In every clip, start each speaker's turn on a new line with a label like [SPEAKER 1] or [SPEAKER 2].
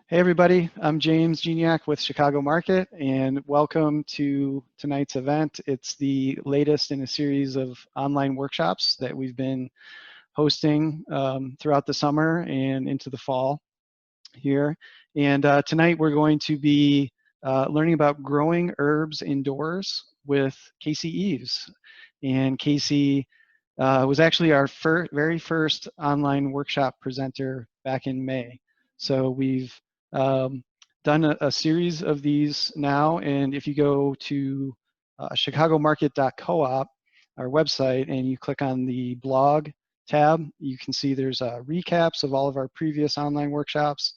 [SPEAKER 1] Hey everybody, I'm James Geniak with Chicago Market, and welcome to tonight's event. It's the latest in a series of online workshops that we've been hosting throughout the summer and into the fall here. And tonight we're going to be learning about growing herbs indoors with Kasey Eaves. And Kasey was actually our very first online workshop presenter back in May. So we've done a series of these now, and if you go to chicagomarket.coop, our website, and you click on the blog tab, you can see there's recaps of all of our previous online workshops,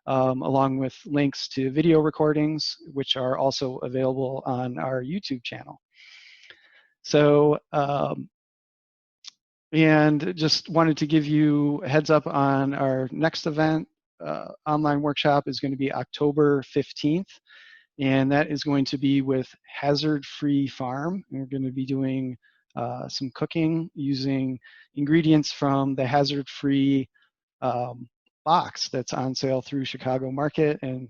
[SPEAKER 1] along with links to video recordings, which are also available on our YouTube channel. So, and just wanted to give you a heads up on our next event. Online workshop is going to be October 15th, and that is going to be with Hazard Free Farm. And we're going to be doing some cooking using ingredients from the Hazard Free box that's on sale through Chicago Market. And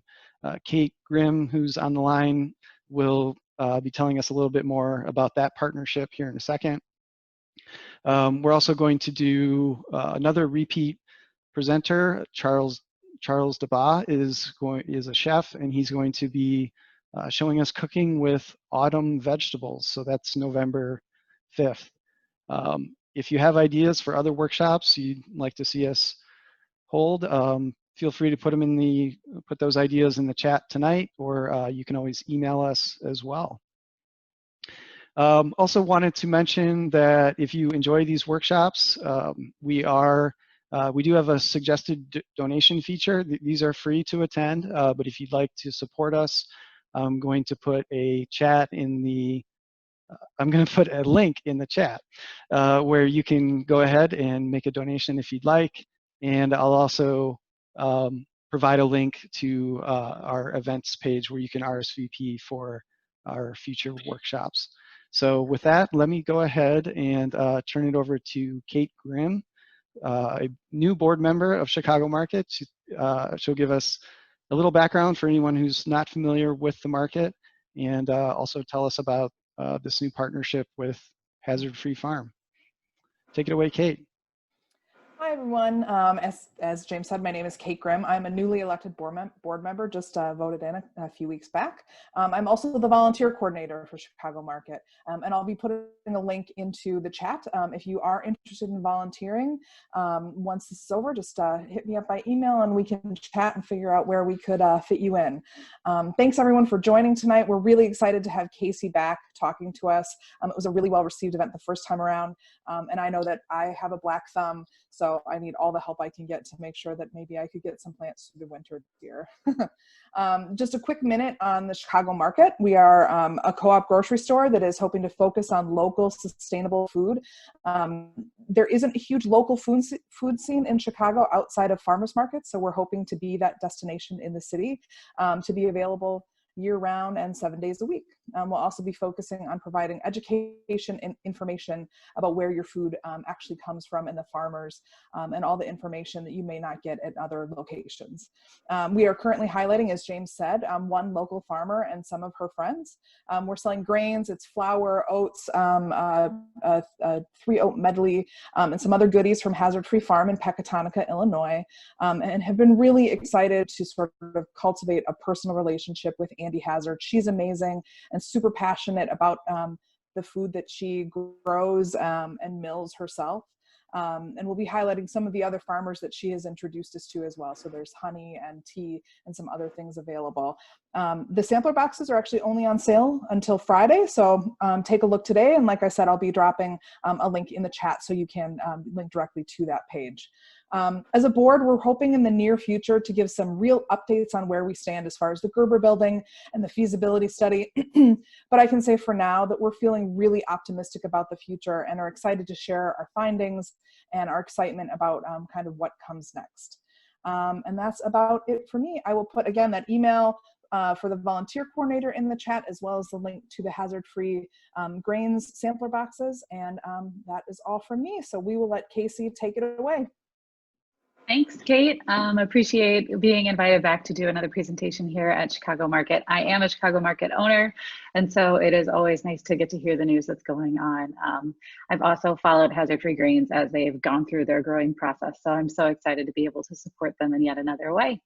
[SPEAKER 1] Kate Grimm, who's on the line, will be telling us a little bit more about that partnership here in a second. We're also going to do another repeat presenter. Charles DeBas is a chef, and he's going to be showing us cooking with autumn vegetables. So that's November 5th. If you have ideas for other workshops you'd like to see us hold, feel free to put those ideas in the chat tonight, or you can always email us as well. Also wanted to mention that if you enjoy these workshops, we do have a suggested donation feature. These are free to attend, but if you'd like to support us, I'm going to put a link in the chat where you can go ahead and make a donation if you'd like, and I'll also provide a link to our events page where you can RSVP for our future workshops. So with that, let me go ahead and turn it over to Kate Grimm, a new board member of Chicago Market. She'll give us a little background for anyone who's not familiar with the market, and also tell us about this new partnership with Hazard Free Farm. Take it away, Kate.
[SPEAKER 2] Hi, everyone. As James said, my name is Kate Grimm. I'm a newly elected board member, just voted in a few weeks back. I'm also the volunteer coordinator for Chicago Market, and I'll be putting a link into the chat. If you are interested in volunteering, once this is over, just hit me up by email and we can chat and figure out where we could fit you in. Thanks, everyone, for joining tonight. We're really excited to have Kasey back talking to us. It was a really well-received event the first time around, and I know that I have a black thumb, so I need all the help I can get to make sure that maybe I could get some plants through the winter this year. Just a quick minute on the Chicago Market. We are a co-op grocery store that is hoping to focus on local, sustainable food. There isn't a huge local food scene in Chicago outside of farmers markets, so we're hoping to be that destination in the city, to be available year-round and 7 days a week. We'll also be focusing on providing education and information about where your food actually comes from and the farmers, and all the information that you may not get at other locations. We are currently highlighting, as James said, one local farmer and some of her friends. We're selling grains, it's flour, oats, a 3-oat medley, and some other goodies from Hazard Free Farm in Pecatonica, Illinois, and have been really excited to sort of cultivate a personal relationship with Andy Hazard. She's amazing and super passionate about the food that she grows and mills herself. And we'll be highlighting some of the other farmers that she has introduced us to as well. So there's honey and tea and some other things available. The sampler boxes are actually only on sale until Friday. So take a look today. And like I said, I'll be dropping a link in the chat so you can link directly to that page. As a board, we're hoping in the near future to give some real updates on where we stand as far as the Gerber building and the feasibility study. But I can say for now that we're feeling really optimistic about the future and are excited to share our findings and our excitement about kind of what comes next. And that's about it for me. I will put, again, that email for the volunteer coordinator in the chat, as well as the link to the hazard-free grains sampler boxes. And that is all from me. So we will let Kasey take it away.
[SPEAKER 3] Thanks, Kate. Appreciate being invited back to do another presentation here at Chicago Market. I am a Chicago Market owner, and so it is always nice to get to hear the news that's going on. I've also followed Hazard Free Greens as they've gone through their growing process, so I'm so excited to be able to support them in yet another way.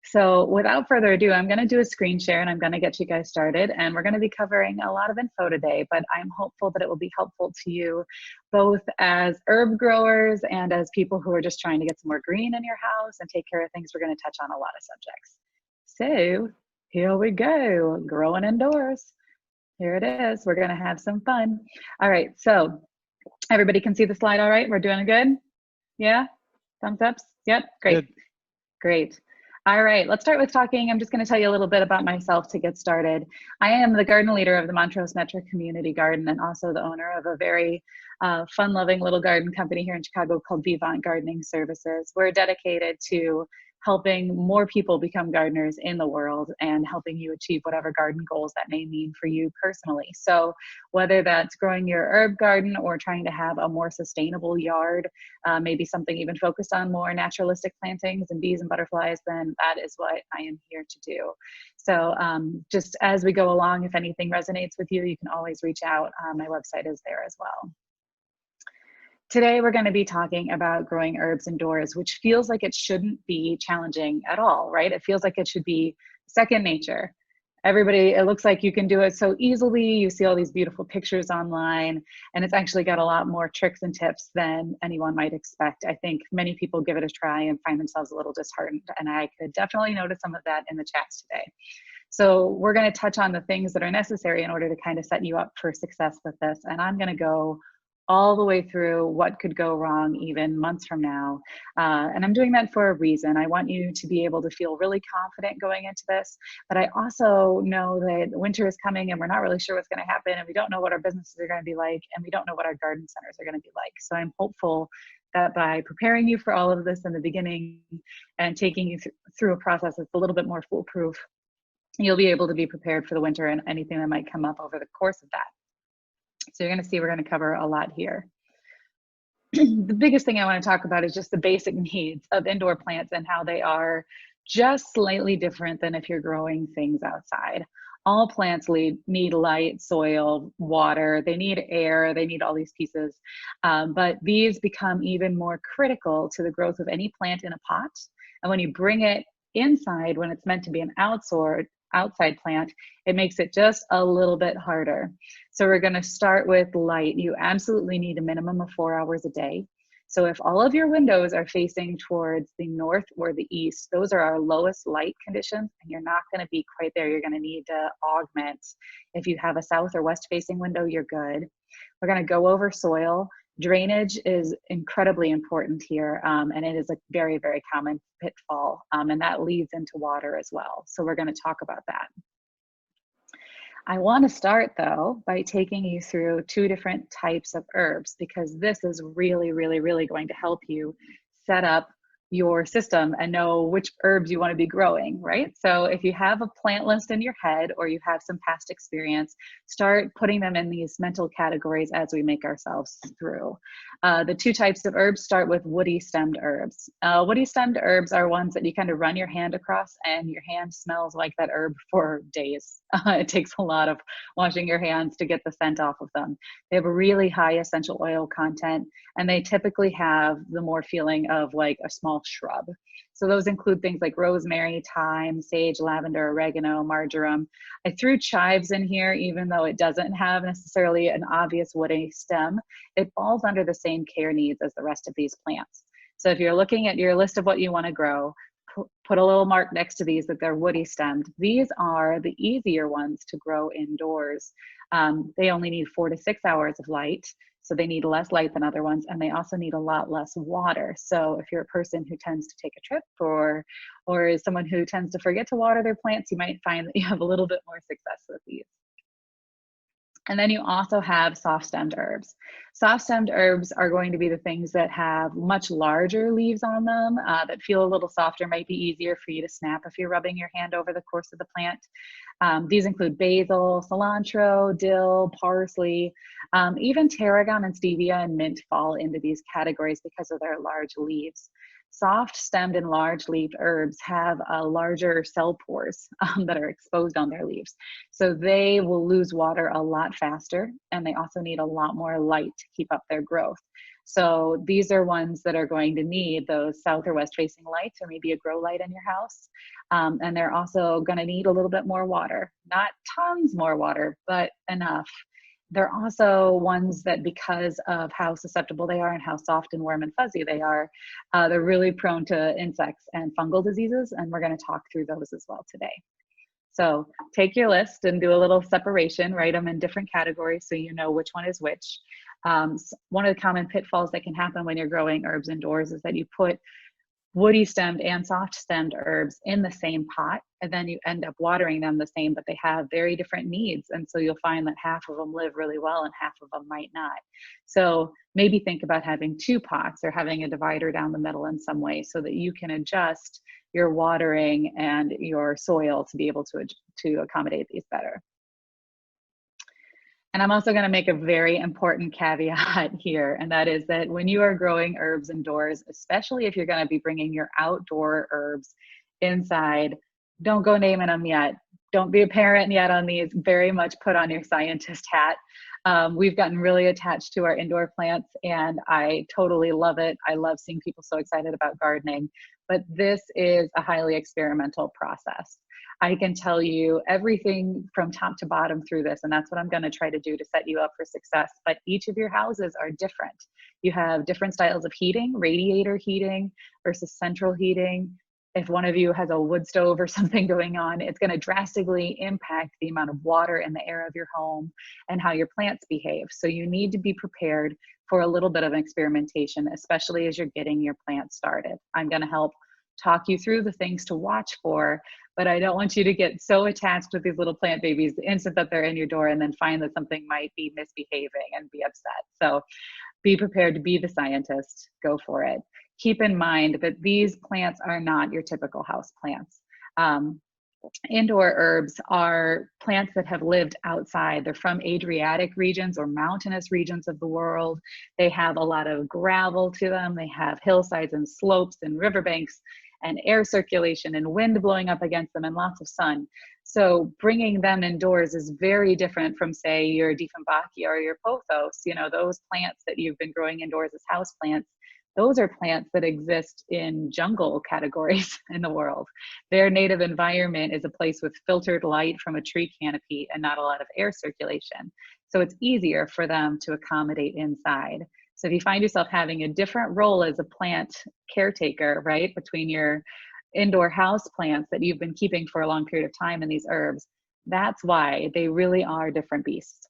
[SPEAKER 3] So without further ado, I'm going to do a screen share and I'm going to get you guys started, and we're going to be covering a lot of info today, but I'm hopeful that it will be helpful to you both as herb growers and as people who are just trying to get some more green in your house and take care of things. We're going to touch on a lot of subjects. So here we go, growing indoors. Here it is. We're going to have some fun. All right, so everybody can see the slide all right? We're doing good? Yeah? Thumbs ups? Yep, great.
[SPEAKER 1] Good.
[SPEAKER 3] Great. All right, let's start with talking. I'm just going to tell you a little bit about myself to get started. I am the garden leader of the Montrose Metro Community Garden and also the owner of a very fun-loving little garden company here in Chicago called Vivant Gardening Services. We're dedicated to helping more people become gardeners in the world and helping you achieve whatever garden goals that may mean for you personally. So whether that's growing your herb garden or trying to have a more sustainable yard, maybe something even focused on more naturalistic plantings and bees and butterflies, then that is what I am here to do. So just as we go along, if anything resonates with you, you can always reach out. My website is there as well. Today, we're going to be talking about growing herbs indoors, which feels like it shouldn't be challenging at all, right? It feels like it should be second nature. Everybody, it looks like you can do it so easily. You see all these beautiful pictures online, and it's actually got a lot more tricks and tips than anyone might expect. I think many people give it a try and find themselves a little disheartened, and I could definitely notice some of that in the chats today. So we're going to touch on the things that are necessary in order to kind of set you up for success with this, and I'm going to go all the way through what could go wrong even months from now. And I'm doing that for a reason. I want you to be able to feel really confident going into this, but I also know that winter is coming and we're not really sure what's going to happen, and we don't know what our businesses are going to be like, and we don't know what our garden centers are going to be like. So I'm hopeful that by preparing you for all of this in the beginning and taking you through a process that's a little bit more foolproof, you'll be able to be prepared for the winter and anything that might come up over the course of that. So you're going to see we're going to cover a lot here. The biggest thing I want to talk about is just the basic needs of indoor plants and how they are just slightly different than if you're growing things outside. All plants need light, soil, water, they need air, they need all these pieces. But these become even more critical to the growth of any plant in a pot. And when you bring it inside, when it's meant to be an outside plant, it makes it just a little bit harder. So we're going to start with light. You absolutely need a minimum of 4 hours a day. So if all of your windows are facing towards the north or the east, those are our lowest light conditions, and you're not going to be quite there. You're going to need to augment. If you have a south or west facing window, you're good. We're going to go over soil. Drainage is incredibly important here, and it is a very, very common pitfall, and that leads into water as well. So we're going to talk about that. I want to start, though, by taking you through two different types of herbs, because this is really, really, really going to help you set up your system and know which herbs you want to be growing, right? So if you have a plant list in your head or you have some past experience, start putting them in these mental categories as we make ourselves through. The two types of herbs start with woody stemmed herbs. Woody stemmed herbs are ones that you kind of run your hand across and your hand smells like that herb for days. It takes a lot of washing your hands to get the scent off of them. They have a really high essential oil content, and they typically have the more feeling of like a small shrub. So those include things like rosemary, thyme, sage, lavender, oregano, marjoram. I threw chives in here, even though it doesn't have necessarily an obvious woody stem. It falls under the same care needs as the rest of these plants. So if you're looking at your list of what you want to grow, put a little mark next to these that they're woody stemmed. These are the easier ones to grow indoors. They only need 4 to 6 hours of light, so they need less light than other ones, and they also need a lot less water. So if you're a person who tends to take a trip or is someone who tends to forget to water their plants, you might find that you have a little bit more success with these. And then you also have soft-stemmed herbs. Soft-stemmed herbs are going to be the things that have much larger leaves on them, that feel a little softer, might be easier for you to snap if you're rubbing your hand over the course of the plant. These include basil, cilantro, dill, parsley, even tarragon and stevia and mint fall into these categories because of their large leaves. Soft stemmed and large leaf herbs have larger cell pores that are exposed on their leaves. So they will lose water a lot faster, and they also need a lot more light to keep up their growth. So these are ones that are going to need those south or west facing lights, or maybe a grow light in your house. And they're also going to need a little bit more water, not tons more water, but enough. They're also ones that, because of how susceptible they are and how soft and warm and fuzzy they are, they're really prone to insects and fungal diseases, and we're going to talk through those as well today. So take your list and do a little separation, write them in different categories so you know which one is which. One of the common pitfalls that can happen when you're growing herbs indoors is that you put woody stemmed and soft stemmed herbs in the same pot, and then you end up watering them the same, but they have very different needs. And so you'll find that half of them live really well and half of them might not. So maybe think about having 2 pots or having a divider down the middle in some way so that you can adjust your watering and your soil to be able to accommodate these better. And I'm also going to make a very important caveat here, and that is that when you are growing herbs indoors, especially if you're going to be bringing your outdoor herbs inside, don't go naming them yet. Don't be a parent yet on these. Very much put on your scientist hat. We've gotten really attached to our indoor plants, and I totally love it. I love seeing people so excited about gardening, but this is a highly experimental process. I can tell you everything from top to bottom through this, and that's what I'm going to try to do to set you up for success. But each of your houses are different. You have different styles of heating, radiator heating versus central heating. If one of you has a wood stove or something going on, it's going to drastically impact the amount of water in the air of your home and how your plants behave. So you need to be prepared for a little bit of experimentation, especially as you're getting your plants started. I'm going to help talk you through the things to watch for, but I don't want you to get so attached with these little plant babies the instant that they're in your door and then find that something might be misbehaving and be upset. So be prepared to be the scientist. Go for it. Keep in mind that these plants are not your typical house plants. Indoor herbs are plants that have lived outside. They're from Adriatic regions or mountainous regions of the world. They have a lot of gravel to them. They have hillsides and slopes and riverbanks and air circulation and wind blowing up against them and lots of sun. So bringing them indoors is very different from, say, your Dieffenbachia or your pothos. You know, those plants that you've been growing indoors as house plants, those are plants that exist in jungle categories in the world. Their native environment is a place with filtered light from a tree canopy and not a lot of air circulation. So it's easier for them to accommodate inside. So if you find yourself having a different role as a plant caretaker, right, between your indoor house plants that you've been keeping for a long period of time and these herbs, that's why they really are different beasts.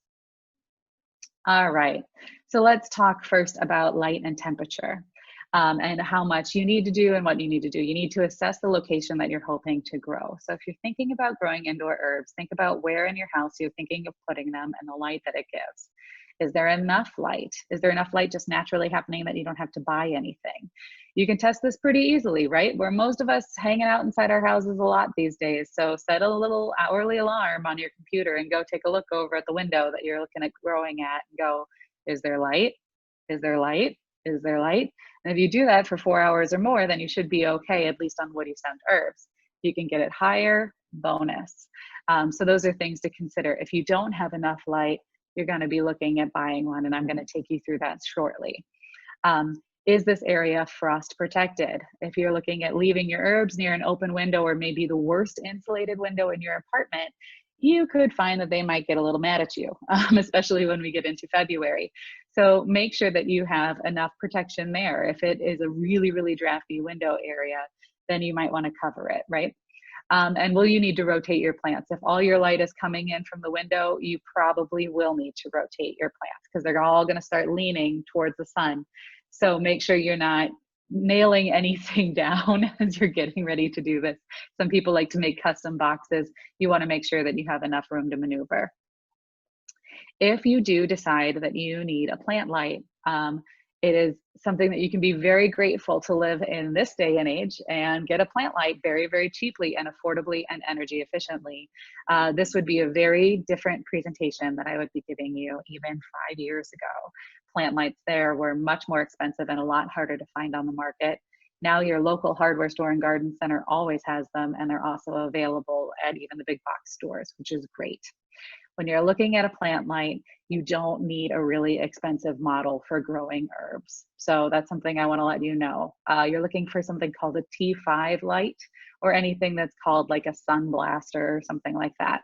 [SPEAKER 3] All right, so let's talk first about light and temperature. And how much you need to do and what you need to do. You need to assess the location that you're hoping to grow. So if you're thinking about growing indoor herbs, think about where in your house you're thinking of putting them and the light that it gives. Is there enough light? Is there enough light just naturally happening that you don't have to buy anything? You can test this pretty easily, right? Where most of us hanging out inside our houses a lot these days. So set a little hourly alarm on your computer and go take a look over at the window that you're looking at growing at and go, is there light? Is there light? Is there light? And if you do that for 4 hours or more, then you should be okay, at least on woody stemmed herbs. You can get it higher, bonus. So those are things to consider. If you don't have enough light, you're going to be looking at buying one, and I'm going to take you through that shortly. Is this area frost protected? If you're looking at leaving your herbs near an open window or maybe the worst insulated window in your apartment, you could find that they might get a little mad at you, especially when we get into February. So make sure that you have enough protection there. If it is a really, really drafty window area, then you might want to cover it, right? And will you need to rotate your plants? If all your light is coming in from the window, you probably will need to rotate your plants because they're all going to start leaning towards the sun. So make sure you're not nailing anything down as you're getting ready to do this. Some people like to make custom boxes. You want to make sure that you have enough room to maneuver. If you do decide that you need a plant light, it is something that you can be very grateful to live in this day and age and get a plant light very, very cheaply and affordably and energy efficiently. This would be a very different presentation that I would be giving you even 5 years ago. Plant lights there were much more expensive and a lot harder to find on the market. Now your local hardware store and garden center always has them, and they're also available at even the big box stores, which is great. When you're looking at a plant light, you don't need a really expensive model for growing herbs. So that's something I want to let you know. You're looking for something called a T5 light, or anything that's called like a sun blaster or something like that.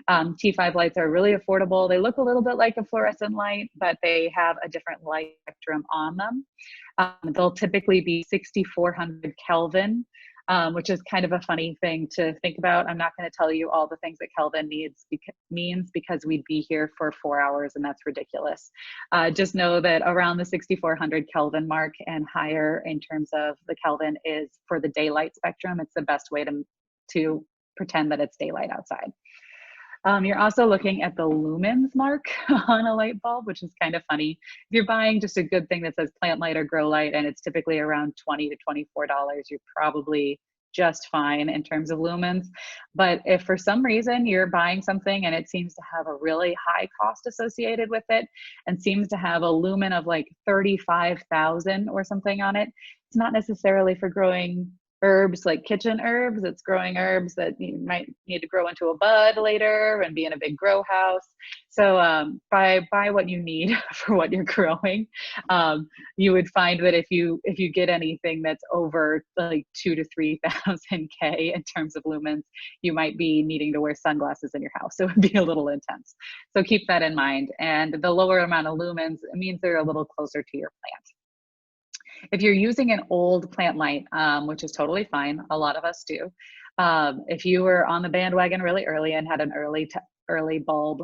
[SPEAKER 3] T5 lights are really affordable. They look a little bit like a fluorescent light, but they have a different light spectrum on them. They'll typically be 6,400 Kelvin, which is kind of a funny thing to think about. I'm not going to tell you all the things that Kelvin means because we'd be here for 4 hours, and that's ridiculous. Just know that around the 6,400 Kelvin mark and higher in terms of the Kelvin is for the daylight spectrum. It's the best way to pretend that it's daylight outside. You're also looking at the lumens mark on a light bulb, which is kind of funny. If you're buying just a good thing that says plant light or grow light, and it's typically around $20 to $24, you're probably just fine in terms of lumens. But if for some reason you're buying something and it seems to have a really high cost associated with it and seems to have a lumen of like 35,000 or something on it, it's not necessarily for growing herbs like kitchen herbs. It's growing herbs that you might need to grow into a bud later and be in a big grow house. So buy what you need for what you're growing. You would find that if you get anything that's over like 2,000 to 3,000 K in terms of lumens, you might be needing to wear sunglasses in your house. It would be a little intense. So keep that in mind. And the lower amount of lumens, it means they're a little closer to your plant. If you're using an old plant light, which is totally fine, a lot of us do. If you were on the bandwagon really early and had an early bulb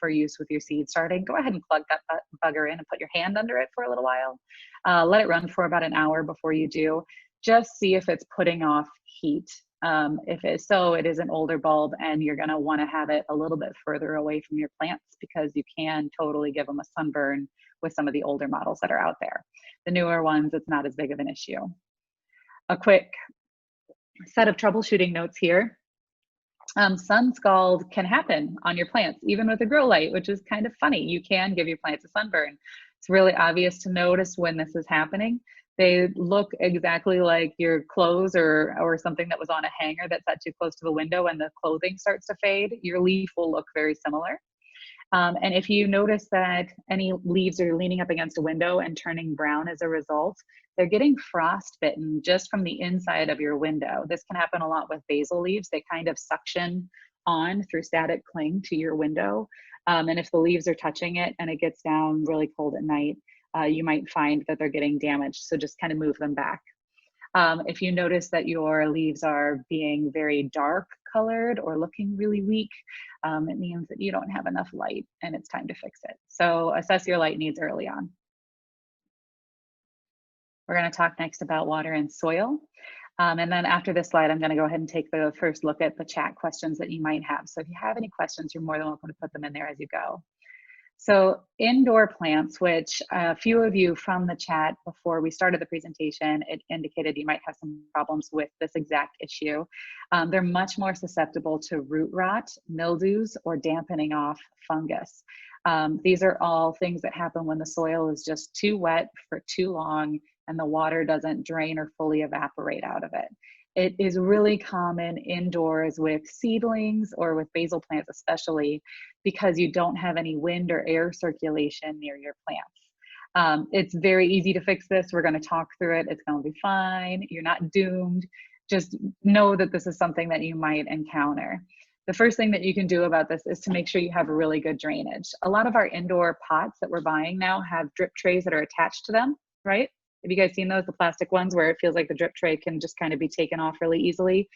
[SPEAKER 3] for use with your seed starting, go ahead and plug that bugger in and put your hand under it for a little while. Let it run for about an hour before you do. Just see if it's putting off heat. If it's so, it is an older bulb, and you're going to want to have it a little bit further away from your plants because you can totally give them a sunburn with some of the older models that are out there. The newer ones, it's not as big of an issue. A quick set of troubleshooting notes here. Sun scald can happen on your plants, even with a grow light, which is kind of funny. You can give your plants a sunburn. It's really obvious to notice when this is happening. They look exactly like your clothes or something that was on a hanger that sat too close to the window and the clothing starts to fade. Your leaf will look very similar. And if you notice that any leaves are leaning up against a window and turning brown as a result, they're getting frostbitten just from the inside of your window. This can happen a lot with basil leaves. They kind of suction on through static cling to your window. And if the leaves are touching it and it gets down really cold at night, you might find that they're getting damaged. So just kind of move them back. If you notice that your leaves are being very dark colored or looking really weak, it means that you don't have enough light and it's time to fix it. So assess your light needs early on. We're going to talk next about water and soil. And then after this slide, I'm going to go ahead and take the first look at the chat questions that you might have. So if you have any questions, you're more than welcome to put them in there as you go. So indoor plants, which a few of you from the chat before we started the presentation, it indicated you might have some problems with this exact issue. They're much more susceptible to root rot, mildews, or dampening off fungus. These are all things that happen when the soil is just too wet for too long and the water doesn't drain or fully evaporate out of it. It is really common indoors with seedlings or with basil plants especially because you don't have any wind or air circulation near your plants. It's very easy to fix this. We're going to talk through it. It's going to be fine. You're not doomed. Just know that this is something that you might encounter. The first thing that you can do about this is to make sure you have a really good drainage. A lot of our indoor pots that we're buying now have drip trays that are attached to them, right? Have you guys seen those, the plastic ones where it feels like the drip tray can just kind of be taken off really easily?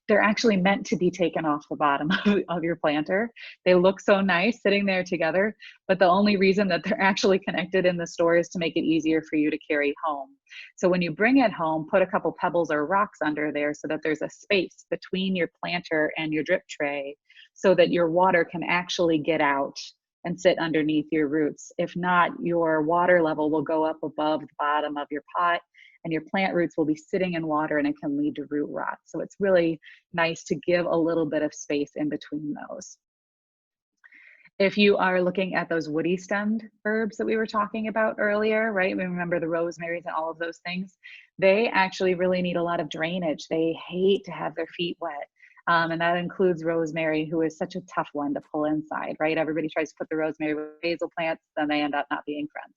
[SPEAKER 3] They're actually meant to be taken off the bottom of your planter. They look so nice sitting there together, but the only reason that they're actually connected in the store is to make it easier for you to carry home. So when you bring it home, put a couple pebbles or rocks under there so that there's a space between your planter and your drip tray so that your water can actually get out and sit underneath your roots. If not, your water level will go up above the bottom of your pot and your plant roots will be sitting in water and it can lead to root rot. So it's really nice to give a little bit of space in between those. If you are looking at those woody stemmed herbs that we were talking about earlier, right? We remember the rosemaries and all of those things. they actually really need a lot of drainage. They hate to have their feet wet. And that includes rosemary, who is such a tough one to pull inside, right? Everybody tries to put the rosemary with basil plants, then they end up not being friends.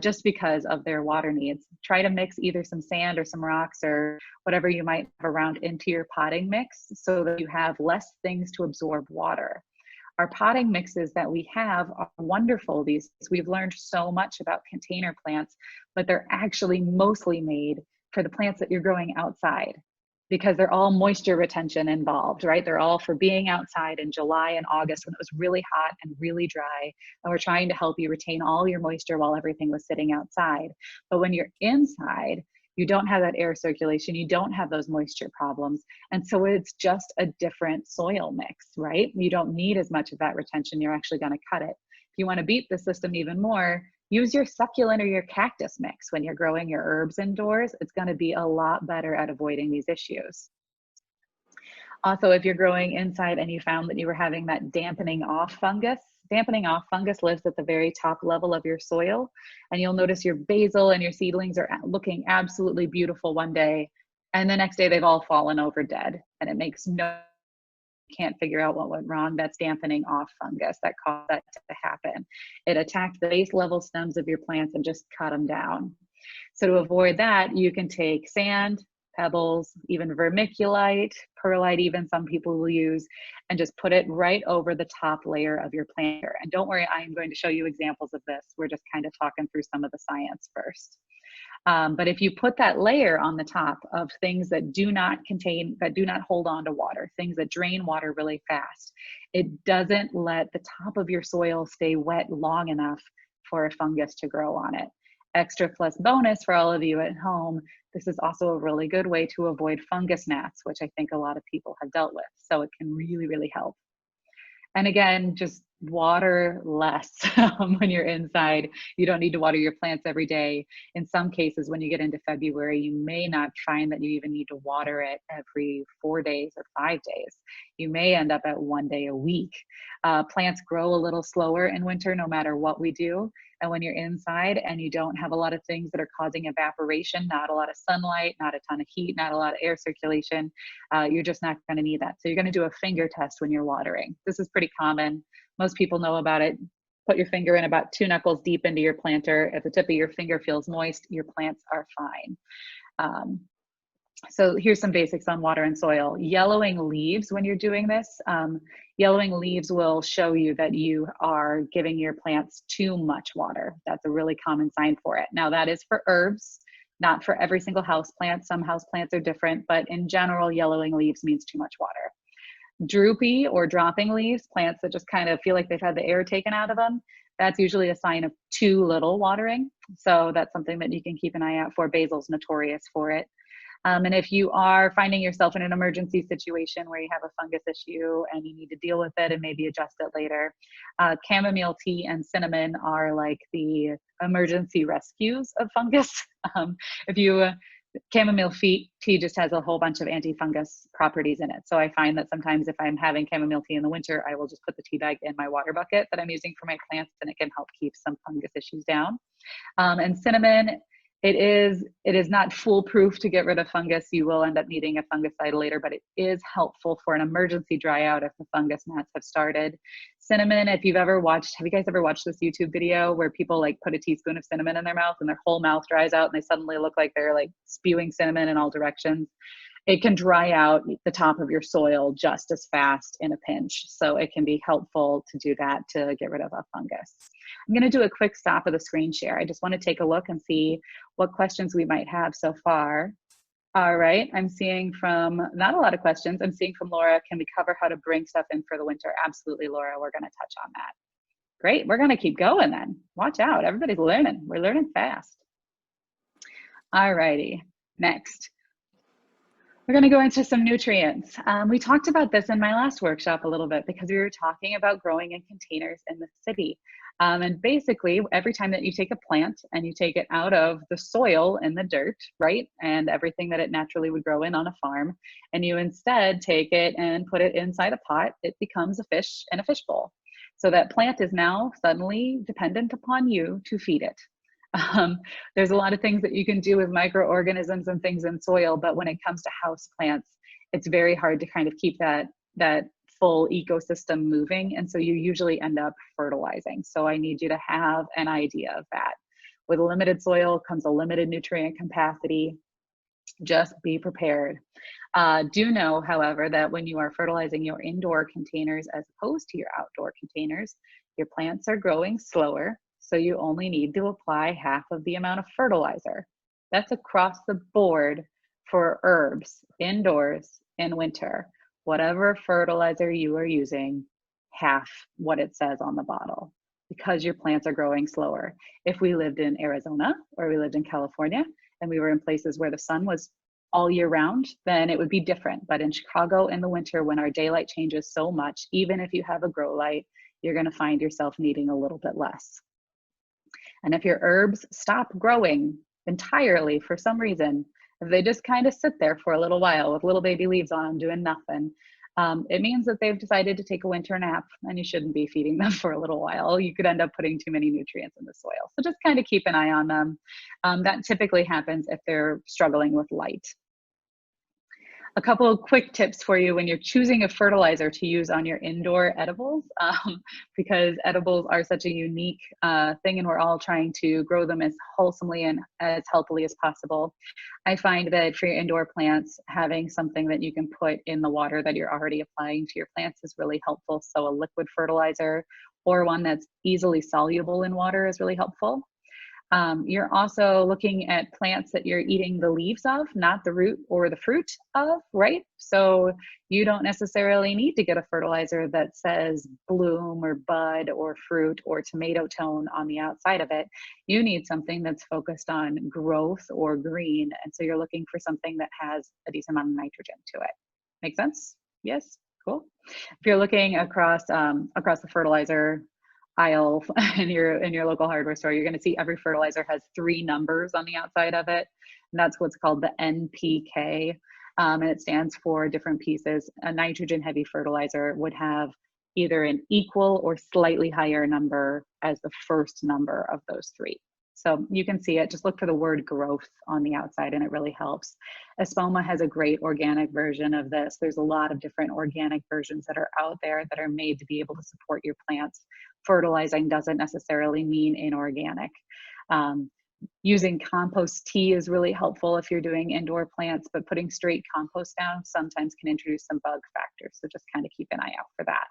[SPEAKER 3] Just because of their water needs. Try to mix either some sand or some rocks or whatever you might have around into your potting mix so that you have less things to absorb water. Our potting mixes that we have are wonderful. We've learned so much about container plants, but they're actually mostly made for the plants that you're growing outside, because they're all moisture retention involved, right? They're all for being outside in July and August when it was really hot and really dry. And we're trying to help you retain all your moisture while everything was sitting outside. But when you're inside, you don't have that air circulation, you don't have those moisture problems. And so it's just a different soil mix, right? You don't need as much of that retention, you're actually gonna cut it. If you wanna beat the system even more, use your succulent or your cactus mix when you're growing your herbs indoors. It's going to be a lot better at avoiding these issues. Also, if you're growing inside and you found that you were having that dampening off fungus lives at the very top level of your soil. And you'll notice your basil and your seedlings are looking absolutely beautiful one day, and the next day they've all fallen over dead. And it makes can't figure out what went wrong. That's dampening off fungus that caused that to happen. It attacked the base level stems of your plants and just cut them down. So to avoid that, you can take sand, pebbles, even vermiculite, perlite, even some people will use, and just put it right over the top layer of your planter. And don't worry, I'm going to show you examples of this. We're just kind of talking through some of the science first. But if you put that layer on the top of things that do not hold on to water, things that drain water really fast, it doesn't let the top of your soil stay wet long enough for a fungus to grow on it. Extra plus bonus for all of you at home, this is also a really good way to avoid fungus gnats, which I think a lot of people have dealt with. So it can really, really help. And again, just water less when you're inside. You don't need to water your plants every day. In some cases, when you get into February, you may not find that you even need to water it every 4 days or 5 days. You may end up at 1 day a week. Plants grow a little slower in winter, no matter what we do. And when you're inside and you don't have a lot of things that are causing evaporation, not a lot of sunlight, not a ton of heat, not a lot of air circulation, you're just not going to need that. So you're going to do a finger test when you're watering. This is pretty common. Most people know about it. Put your finger in about 2 knuckles deep into your planter. If the tip of your finger feels moist, your plants are fine. So here's some basics on water and soil. Yellowing leaves when you're doing this. Yellowing leaves will show you that you are giving your plants too much water. That's a really common sign for it. Now that is for herbs, not for every single house plant. Some house plants are different, but in general, yellowing leaves means too much water. Droopy or dropping leaves, plants that just kind of feel like they've had the air taken out of them, that's usually a sign of too little watering. So that's something that you can keep an eye out for. Basil's notorious for it. And if you are finding yourself in an emergency situation where you have a fungus issue and you need to deal with it and maybe adjust it later, chamomile tea and cinnamon are like the emergency rescues of fungus. Chamomile tea just has a whole bunch of anti-fungus properties in it. So I find that sometimes if I'm having chamomile tea in the winter, I will just put the tea bag in my water bucket that I'm using for my plants, and it can help keep some fungus issues down. And cinnamon, it is not foolproof to get rid of fungus. You will end up needing a fungicide later, but it is helpful for an emergency dry out if the fungus gnats have started. Cinnamon, have you guys ever watched this YouTube video where people like put a teaspoon of cinnamon in their mouth and their whole mouth dries out and they suddenly look like they're like spewing cinnamon in all directions? It can dry out the top of your soil just as fast in a pinch. So it can be helpful to do that to get rid of a fungus. I'm going to do a quick stop of the screen share. I just want to take a look and see what questions we might have so far. All right, I'm seeing from, not a lot of questions. I'm seeing from Laura, can we cover how to bring stuff in for the winter? Absolutely, Laura, we're going to touch on that. Great, we're going to keep going then. Watch out, everybody's learning. We're learning fast. All righty, next. We're going to go into some nutrients. We talked about this in my last workshop a little bit because we were talking about growing in containers in the city. And basically, every time that you take a plant and you take it out of the soil and the dirt, right, and everything that it naturally would grow in on a farm, and you instead take it and put it inside a pot, it becomes a fish in a fishbowl. So that plant is now suddenly dependent upon you to feed it. There's a lot of things that you can do with microorganisms and things in soil, but when it comes to house plants, it's very hard to kind of keep that full ecosystem moving. And so you usually end up fertilizing. So I need you to have an idea of that. With limited soil comes a limited nutrient capacity. Just be prepared. Do know, however, that when you are fertilizing your indoor containers as opposed to your outdoor containers, your plants are growing slower. So you only need to apply half of the amount of fertilizer. That's across the board for herbs, indoors, in winter. Whatever fertilizer you are using, half what it says on the bottle, because your plants are growing slower. If we lived in Arizona or we lived in California and we were in places where the sun was all year round, then it would be different. But in Chicago in the winter, when our daylight changes so much, even if you have a grow light, you're going to find yourself needing a little bit less. And if your herbs stop growing entirely for some reason, if they just kind of sit there for a little while with little baby leaves on them doing nothing, it means that they've decided to take a winter nap, and you shouldn't be feeding them for a little while. You could end up putting too many nutrients in the soil. So just kind of keep an eye on them. That typically happens if they're struggling with light. A couple of quick tips for you when you're choosing a fertilizer to use on your indoor edibles, because edibles are such a unique thing, and we're all trying to grow them as wholesomely and as healthily as possible. I find that for your indoor plants, having something that you can put in the water that you're already applying to your plants is really helpful. So a liquid fertilizer or one that's easily soluble in water is really helpful. You're also looking at plants that you're eating the leaves of, not the root or the fruit of, right? So you don't necessarily need to get a fertilizer that says bloom or bud or fruit or tomato tone on the outside of it. You need something that's focused on growth or green. And so you're looking for something that has a decent amount of nitrogen to it. Make sense? Yes? Cool. If you're looking across the fertilizer aisle in your local hardware store, you're going to see every fertilizer has 3 numbers on the outside of it, and that's what's called the NPK, and it stands for different pieces. A nitrogen heavy fertilizer would have either an equal or slightly higher number as the first number of those 3. So you can see it, just look for the word growth on the outside and it really helps. Espoma has a great organic version of this. There's a lot of different organic versions that are out there that are made to be able to support your plants. Fertilizing doesn't necessarily mean inorganic. Using compost tea is really helpful if you're doing indoor plants, but putting straight compost down sometimes can introduce some bug factors. So just kind of keep an eye out for that.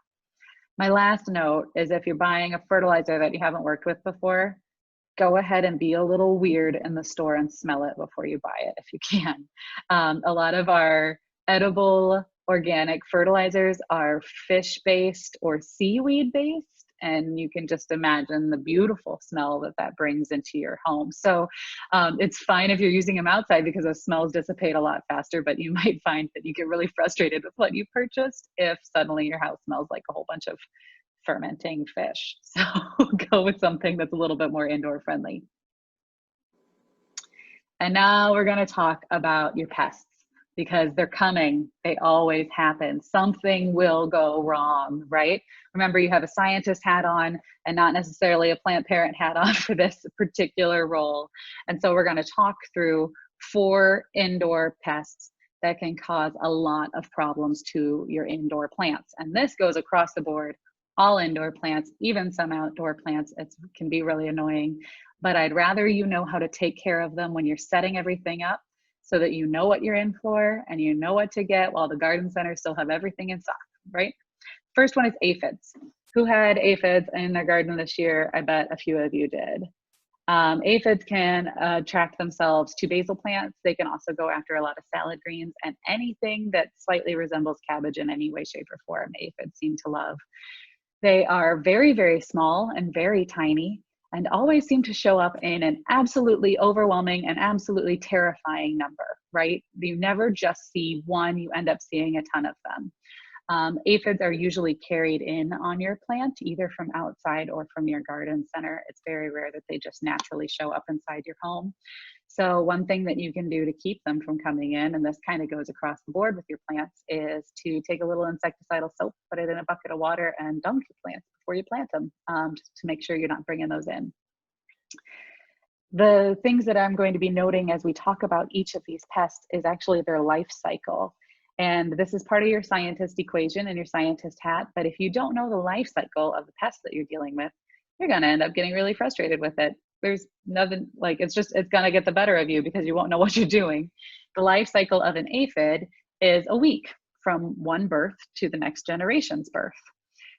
[SPEAKER 3] My last note is if you're buying a fertilizer that you haven't worked with before, go ahead and be a little weird in the store and smell it before you buy it if you can. A lot of our edible organic fertilizers are fish-based or seaweed-based, and you can just imagine the beautiful smell that that brings into your home. So it's fine if you're using them outside because those smells dissipate a lot faster, but you might find that you get really frustrated with what you purchased if suddenly your house smells like a whole bunch of fermenting fish. So go with something that's a little bit more indoor friendly. And now we're going to talk about your pests, because they're coming. They always happen. Something will go wrong, right? Remember, you have a scientist hat on and not necessarily a plant parent hat on for this particular role. And so we're going to talk through 4 indoor pests that can cause a lot of problems to your indoor plants. And this goes across the board, all indoor plants, even some outdoor plants. It can be really annoying, but I'd rather you know how to take care of them when you're setting everything up, so that you know what you're in for and you know what to get while the garden centers still have everything in stock, right? First one is aphids. Who had aphids in their garden this year? I bet a few of you did. Aphids can attract themselves to basil plants. They can also go after a lot of salad greens and anything that slightly resembles cabbage in any way, shape, or form. Aphids seem to love. They are very, very small and very tiny, and always seem to show up in an absolutely overwhelming and absolutely terrifying number, right? You never just see one, you end up seeing a ton of them. Aphids are usually carried in on your plant, either from outside or from your garden center. It's very rare that they just naturally show up inside your home. So one thing that you can do to keep them from coming in, and this kind of goes across the board with your plants, is to take a little insecticidal soap, put it in a bucket of water, and dunk your plants before you plant them, just to make sure you're not bringing those in. The things that I'm going to be noting as we talk about each of these pests is actually their life cycle. And this is part of your scientist equation and your scientist hat. But if you don't know the life cycle of the pest that you're dealing with, you're going to end up getting really frustrated with it. There's nothing like, it's going to get the better of you because you won't know what you're doing. The life cycle of an aphid is a week from one birth to the next generation's birth.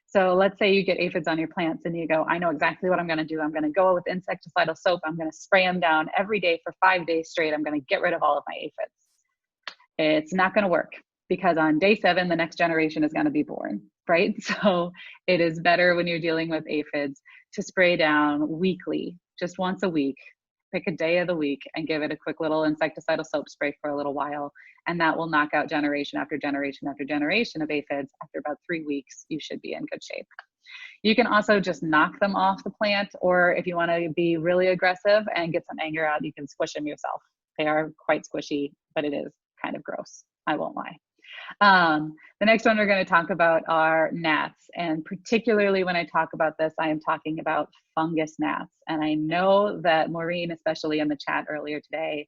[SPEAKER 3] So let's say you get aphids on your plants and you go, I know exactly what I'm going to do. I'm going to go with insecticidal soap. I'm going to spray them down every day for 5 days straight. I'm going to get rid of all of my aphids. It's not going to work because on day 7, the next generation is going to be born, right? So it is better when you're dealing with aphids to spray down weekly, just once a week. Pick a day of the week and give it a quick little insecticidal soap spray for a little while. And that will knock out generation after generation after generation of aphids. After about 3 weeks, you should be in good shape. You can also just knock them off the plant, or if you want to be really aggressive and get some anger out, you can squish them yourself. They are quite squishy, but it is kind of gross. I won't lie. The next one we're going to talk about are gnats. And particularly when I talk about this, I am talking about fungus gnats. And I know that Maureen, especially in the chat earlier today,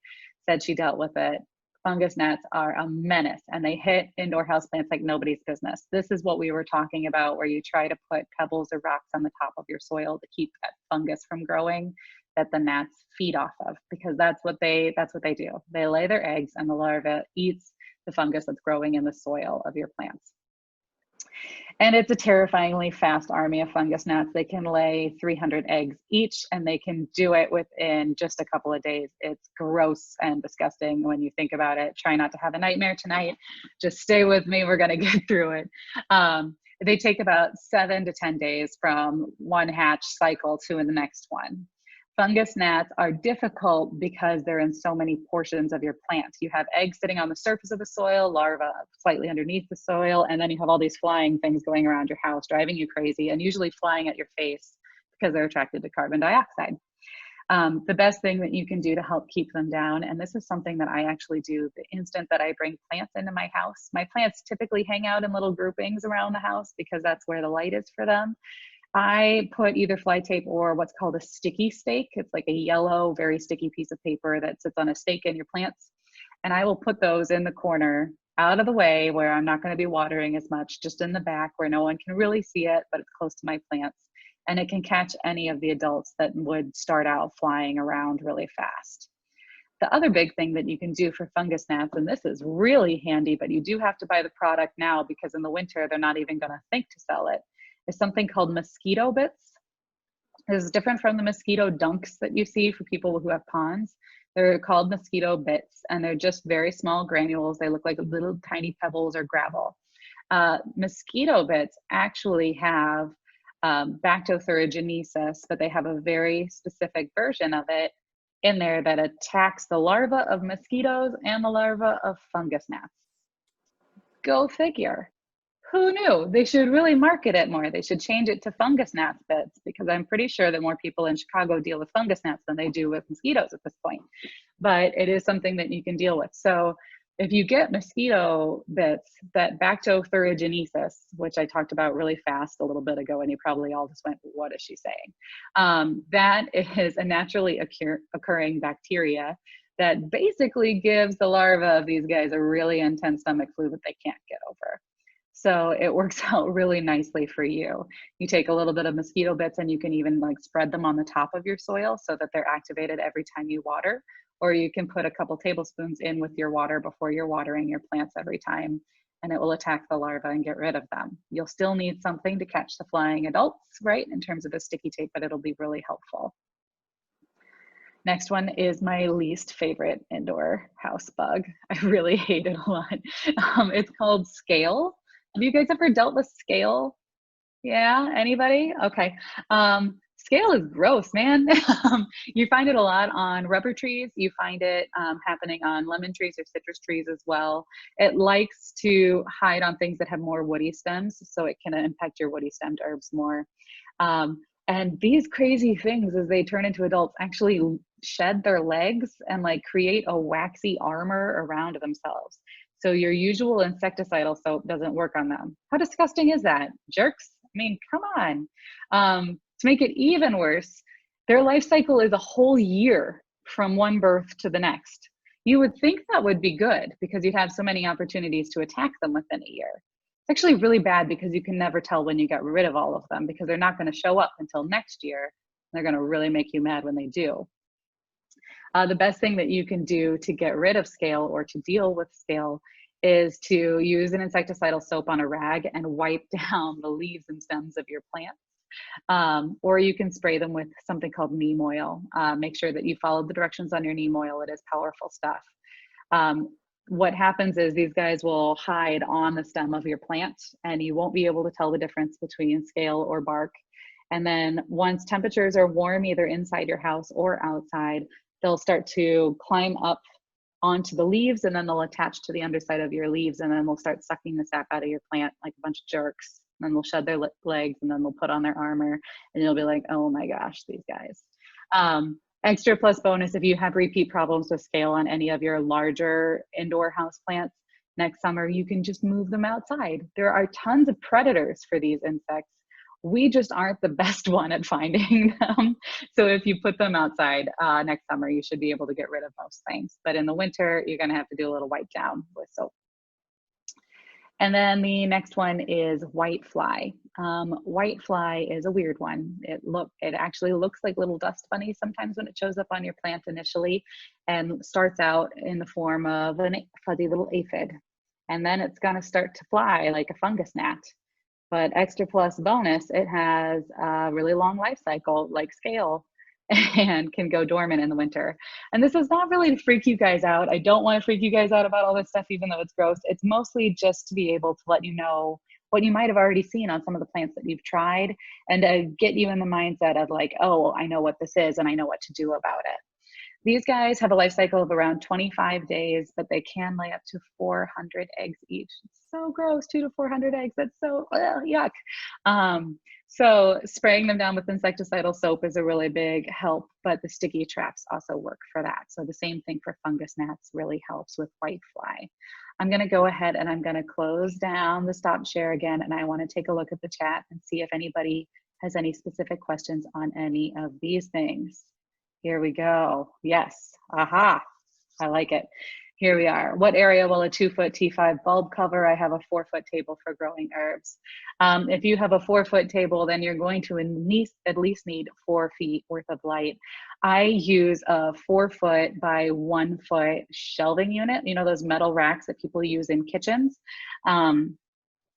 [SPEAKER 3] said she dealt with it. Fungus gnats are a menace and they hit indoor houseplants like nobody's business. This is what we were talking about, where you try to put pebbles or rocks on the top of your soil to keep that fungus from growing that the gnats feed off of, because that's what they do. They lay their eggs and the larva eats the fungus that's growing in the soil of your plants. And it's a terrifyingly fast army of fungus gnats. They can lay 300 eggs each, and they can do it within just a couple of days. It's gross and disgusting when you think about it. Try not to have a nightmare tonight. Just stay with me. We're going to get through it. They take about 7 to 10 days from one hatch cycle to the next one. Fungus gnats are difficult because they're in so many portions of your plant. You have eggs sitting on the surface of the soil, larvae slightly underneath the soil, and then you have all these flying things going around your house, driving you crazy, and usually flying at your face because they're attracted to carbon dioxide. The best thing that you can do to help keep them down, and this is something that I actually do the instant that I bring plants into my house. My plants typically hang out in little groupings around the house because that's where the light is for them. I put either fly tape or what's called a sticky stake. It's like a yellow, very sticky piece of paper that sits on a stake in your plants. And I will put those in the corner out of the way where I'm not going to be watering as much, just in the back where no one can really see it, but it's close to my plants. And it can catch any of the adults that would start out flying around really fast. The other big thing that you can do for fungus gnats, and this is really handy, but you do have to buy the product now because in the winter, they're not even going to think to sell it, is something called mosquito bits. This is different from the mosquito dunks that you see for people who have ponds. They're called mosquito bits, and they're just very small granules. They look like little tiny pebbles or gravel. Mosquito bits actually have bacteriogenesis, but they have a very specific version of it in there that attacks the larva of mosquitoes and the larva of fungus gnats. Go figure. Who knew? They should really market it more. They should change it to fungus gnats bits, because I'm pretty sure that more people in Chicago deal with fungus gnats than they do with mosquitoes at this point. But it is something that you can deal with. So if you get mosquito bits, that bacteriogenesis, which I talked about really fast a little bit ago, and you probably all just went, what is she saying? That is a naturally occurring bacteria that basically gives the larva of these guys a really intense stomach flu that they can't get over. So it works out really nicely for you. You take a little bit of mosquito bits and you can even like spread them on the top of your soil so that they're activated every time you water, or you can put a couple tablespoons in with your water before you're watering your plants every time, and it will attack the larvae and get rid of them. You'll still need something to catch the flying adults, right, in terms of the sticky tape, but it'll be really helpful. Next one is my least favorite indoor house bug. I really hate it a lot. It's called scale. Have you guys ever dealt with scale? Yeah, anybody? Okay. Scale is gross, man. You find it a lot on rubber trees. You find it happening on lemon trees or citrus trees as well. It likes to hide on things that have more woody stems, so it can impact your woody stemmed herbs more. And these crazy things, as they turn into adults, actually shed their legs and like create a waxy armor around themselves. So your usual insecticidal soap doesn't work on them. How disgusting is that? Jerks? I mean, come on. To make it even worse, Their life cycle is a whole year from one birth to the next. You would think that would be good because you'd have so many opportunities to attack them within a year. It's actually really bad because you can never tell when you get rid of all of them because they're not going to show up until next year. They're going to really make you mad when they do. The best thing that you can do to get rid of scale or to deal with scale is to use an insecticidal soap on a rag and wipe down the leaves and stems of your plants. Or you can spray them with something called neem oil. Make sure that you follow the directions on your neem oil. It is powerful stuff. What happens is these guys will hide on the stem of your plant and you won't be able to tell the difference between scale or bark. And then once temperatures are warm, either inside your house or outside, they'll start to climb up onto the leaves and then they'll attach to the underside of your leaves and then they'll start sucking the sap out of your plant like a bunch of jerks. And then they'll shed their legs and then they'll put on their armor and you'll be like, oh my gosh, these guys. Extra plus bonus, if you have repeat problems with scale on any of your larger indoor house plants, next summer you can just move them outside. There are tons of predators for these insects. We just aren't the best one at finding them. So if you put them outside next summer, you should be able to get rid of most things. But in the winter, you're gonna have to do a little wipe down with soap. And then the next one is white fly. White fly is a weird one. It actually looks like little dust bunnies sometimes when it shows up on your plant initially and starts out in the form of a fuzzy little aphid. And then it's gonna start to fly like a fungus gnat. But extra plus bonus, it has a really long life cycle like scale and can go dormant in the winter. And this is not really to freak you guys out. I don't want to freak you guys out about all this stuff, even though it's gross. It's mostly just to be able to let you know what you might have already seen on some of the plants that you've tried and to get you in the mindset of like, oh, I know what this is and I know what to do about it. These guys have a life cycle of around 25 days, but they can lay up to 400 eggs each. It's so gross, 200 to 400 eggs. That's so yuck. So spraying them down with insecticidal soap is a really big help, but the sticky traps also work for that. So the same thing for fungus gnats really helps with white fly. I'm gonna go ahead and I'm gonna close down the stop share again, and I wanna take a look at the chat and see if anybody has any specific questions on any of these things. Here we go. Yes. Aha. I like it. Here we are. What area will a 2-foot T5 bulb cover? I have a 4-foot table for growing herbs. If you have a 4-foot table, then you're going to at least need 4 feet worth of light. I use a 4-foot by 1-foot shelving unit. You know, those metal racks that people use in kitchens.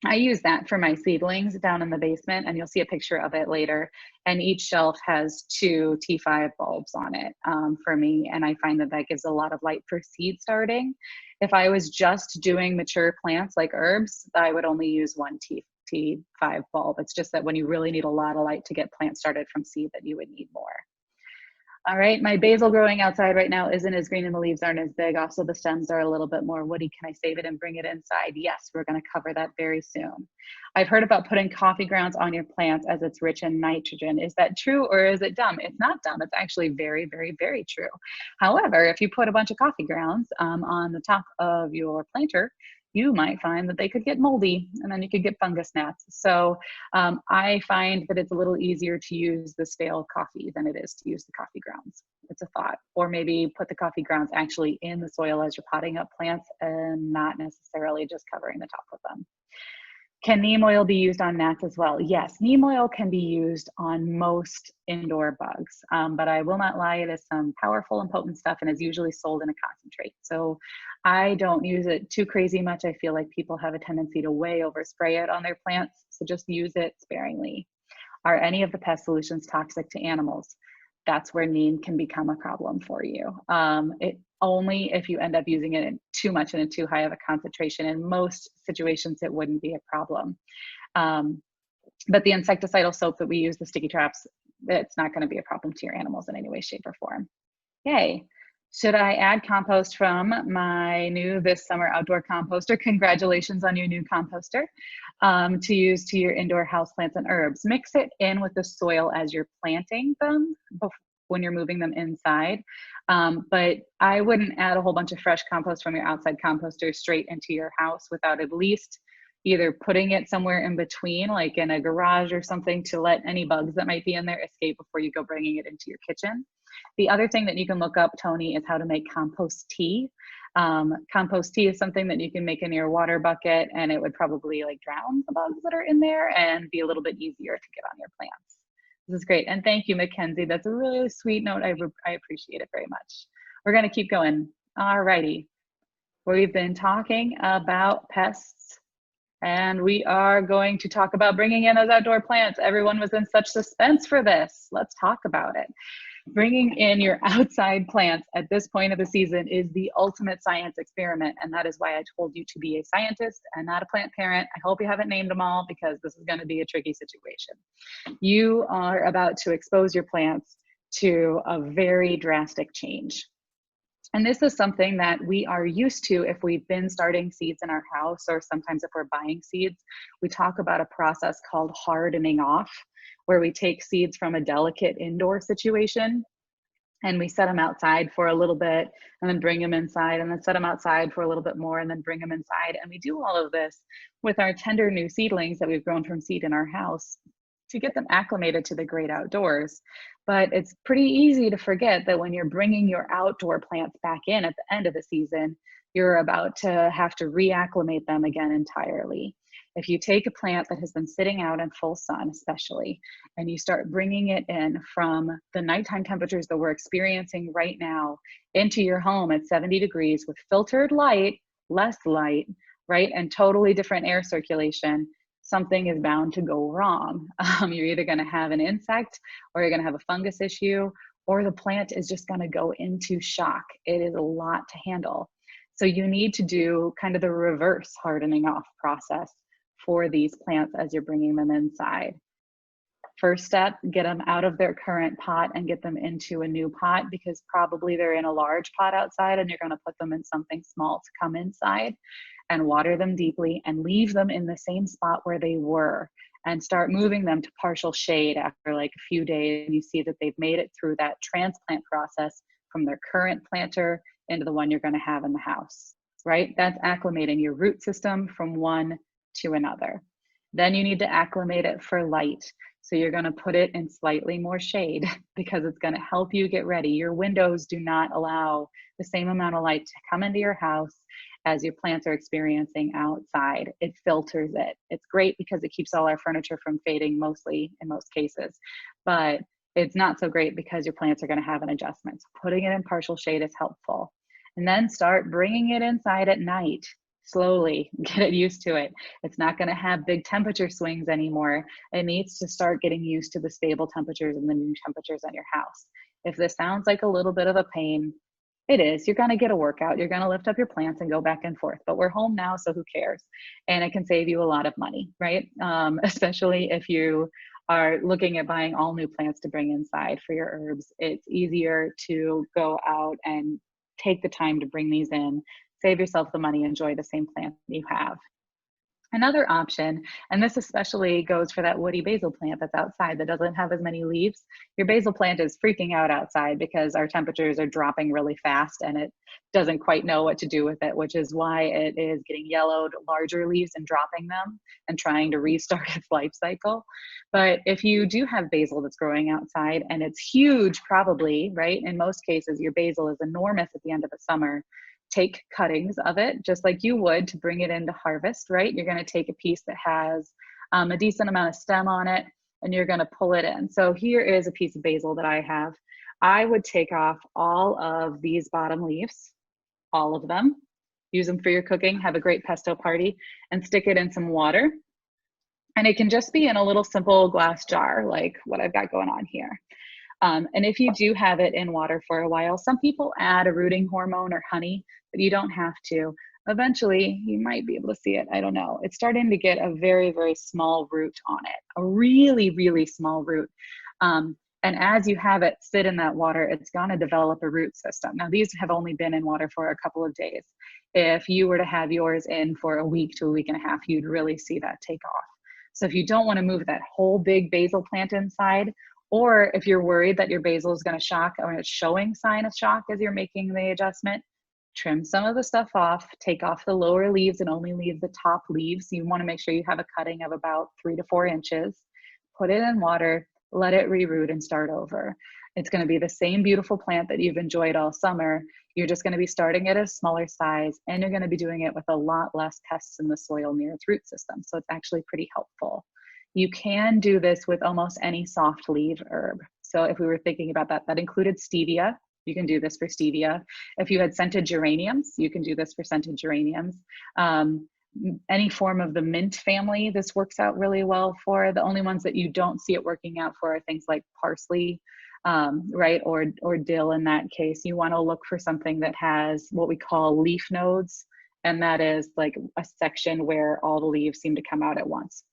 [SPEAKER 3] I use that for my seedlings down in the basement, and you'll see a picture of it later. And each shelf has 2 T5 bulbs on it for me, and I find that that gives a lot of light for seed starting. If I was just doing mature plants like herbs, I would only use 1 T5 bulb. It's just that when you really need a lot of light to get plants started from seed, that you would need more. All right, my basil growing outside right now isn't as green and the leaves aren't as big. Also, the stems are a little bit more woody. Can I save it and bring it inside? Yes, we're going to cover that very soon. I've heard about putting coffee grounds on your plants as it's rich in nitrogen. Is that true or is it dumb? It's not dumb. It's actually very, very, very true. However, if you put a bunch of coffee grounds on the top of your planter, you might find that they could get moldy and then you could get fungus gnats. So I find that it's a little easier to use the stale coffee than it is to use the coffee grounds. It's a thought. Or maybe put the coffee grounds actually in the soil as you're potting up plants and not necessarily just covering the top of them. Can neem oil be used on gnats as well? Yes, neem oil can be used on most indoor bugs, but I will not lie, it is some powerful and potent stuff and is usually sold in a concentrate. So I don't use it too crazy much. I feel like people have a tendency to way overspray it on their plants, so just use it sparingly. Are any of the pest solutions toxic to animals? That's where neem can become a problem for you. Only if you end up using it in too much and in too high of a concentration. In most situations, it wouldn't be a problem. But the insecticidal soap that we use, the sticky traps, it's not going to be a problem to your animals in any way, shape, or form. Yay. Should I add compost from my new this summer outdoor composter? Congratulations on your new composter to use to your indoor houseplants and herbs. Mix it in with the soil as you're planting them when you're moving them inside. But I wouldn't add a whole bunch of fresh compost from your outside composter straight into your house without at least either putting it somewhere in between, like in a garage or something, to let any bugs that might be in there escape before you go bringing it into your kitchen. The other thing that you can look up, Tony, is how to make compost tea. Compost tea is something that you can make in your water bucket, and it would probably like drown the bugs that are in there and be a little bit easier to get on your plants. This is great. And thank you, Mackenzie. That's a really sweet note. I appreciate it very much. We're going to keep going. All righty. We've been talking about pests, and we are going to talk about bringing in those outdoor plants. Everyone was in such suspense for this. Let's talk about it. Bringing in your outside plants at this point of the season is the ultimate science experiment, and that is why I told you to be a scientist and not a plant parent. I hope you haven't named them all, because this is going to be a tricky situation. You are about to expose your plants to a very drastic change. And this is something that we are used to if we've been starting seeds in our house, or sometimes if we're buying seeds. We talk about a process called hardening off, where we take seeds from a delicate indoor situation and we set them outside for a little bit and then bring them inside, and then set them outside for a little bit more and then bring them inside. And we do all of this with our tender new seedlings that we've grown from seed in our house to get them acclimated to the great outdoors. But it's pretty easy to forget that when you're bringing your outdoor plants back in at the end of the season, you're about to have to reacclimate them again entirely. If you take a plant that has been sitting out in full sun, especially, and you start bringing it in from the nighttime temperatures that we're experiencing right now into your home at 70 degrees with filtered light, less light, right, and totally different air circulation, something is bound to go wrong. You're either going to have an insect, or you're going to have a fungus issue, or the plant is just going to go into shock. It is a lot to handle. So you need to do kind of the reverse hardening off process for these plants as you're bringing them inside. First step, get them out of their current pot and get them into a new pot, because probably they're in a large pot outside and you're going to put them in something small to come inside, and water them deeply and leave them in the same spot where they were, and start moving them to partial shade after like a few days. And you see that they've made it through that transplant process from their current planter into the one you're going to have in the house, right? That's acclimating your root system from one to another. Then you need to acclimate it for light. So you're going to put it in slightly more shade because it's going to help you get ready. Your windows do not allow the same amount of light to come into your house as your plants are experiencing outside. It filters it. It's great because it keeps all our furniture from fading, mostly in most cases, but it's not so great because your plants are going to have an adjustment. So putting it in partial shade is helpful. And then start bringing it inside at night. Slowly get it used to it. It's not going to have big temperature swings anymore. It needs to start getting used to the stable temperatures and the new temperatures at your house. If this sounds like a little bit of a pain, it is. You're going to get a workout. You're going to lift up your plants and go back and forth. But we're home now, so who cares? And it can save you a lot of money, right? Especially if you are looking at buying all new plants to bring inside for your herbs. It's easier to go out and take the time to bring these in. Save yourself the money, enjoy the same plant you have. Another option, and this especially goes for that woody basil plant that's outside that doesn't have as many leaves. Your basil plant is freaking out outside because our temperatures are dropping really fast and it doesn't quite know what to do with it, which is why it is getting yellowed, larger leaves, and dropping them and trying to restart its life cycle. But if you do have basil that's growing outside and it's huge, probably, right? In most cases, your basil is enormous at the end of the summer. Take cuttings of it, just like you would to bring it into harvest, right? You're going to take a piece that has a decent amount of stem on it, and you're going to pull it in. So here is a piece of basil that I have. I would take off all of these bottom leaves, all of them, use them for your cooking, have a great pesto party, and stick it in some water. And it can just be in a little simple glass jar, like what I've got going on here. And if you do have it in water for a while, some people add a rooting hormone or honey, but you don't have to. Eventually, you might be able to see it. I don't know. It's starting to get a very, very small root on it, a really, really small root. And as you have it sit in that water, it's going to develop a root system. Now, these have only been in water for a couple of days. If you were to have yours in for a week to a week and a half, you'd really see that take off. So if you don't want to move that whole big basil plant inside, or if you're worried that your basil is going to shock or it's showing sign of shock as you're making the adjustment, trim some of the stuff off, take off the lower leaves and only leave the top leaves. You want to make sure you have a cutting of about 3 to 4 inches. Put it in water, let it reroot and start over. It's going to be the same beautiful plant that you've enjoyed all summer. You're just going to be starting at a smaller size, and you're going to be doing it with a lot less pests in the soil near its root system. So it's actually pretty helpful. You can do this with almost any soft leaf herb. So if we were thinking about that, that included stevia. You can do this for stevia. If you had scented geraniums, you can do this for scented geraniums. Any form of the mint family, this works out really well for. The only ones that you don't see it working out for are things like parsley, right, or dill. In that case, you want to look for something that has what we call leaf nodes, and that is like a section where all the leaves seem to come out at once.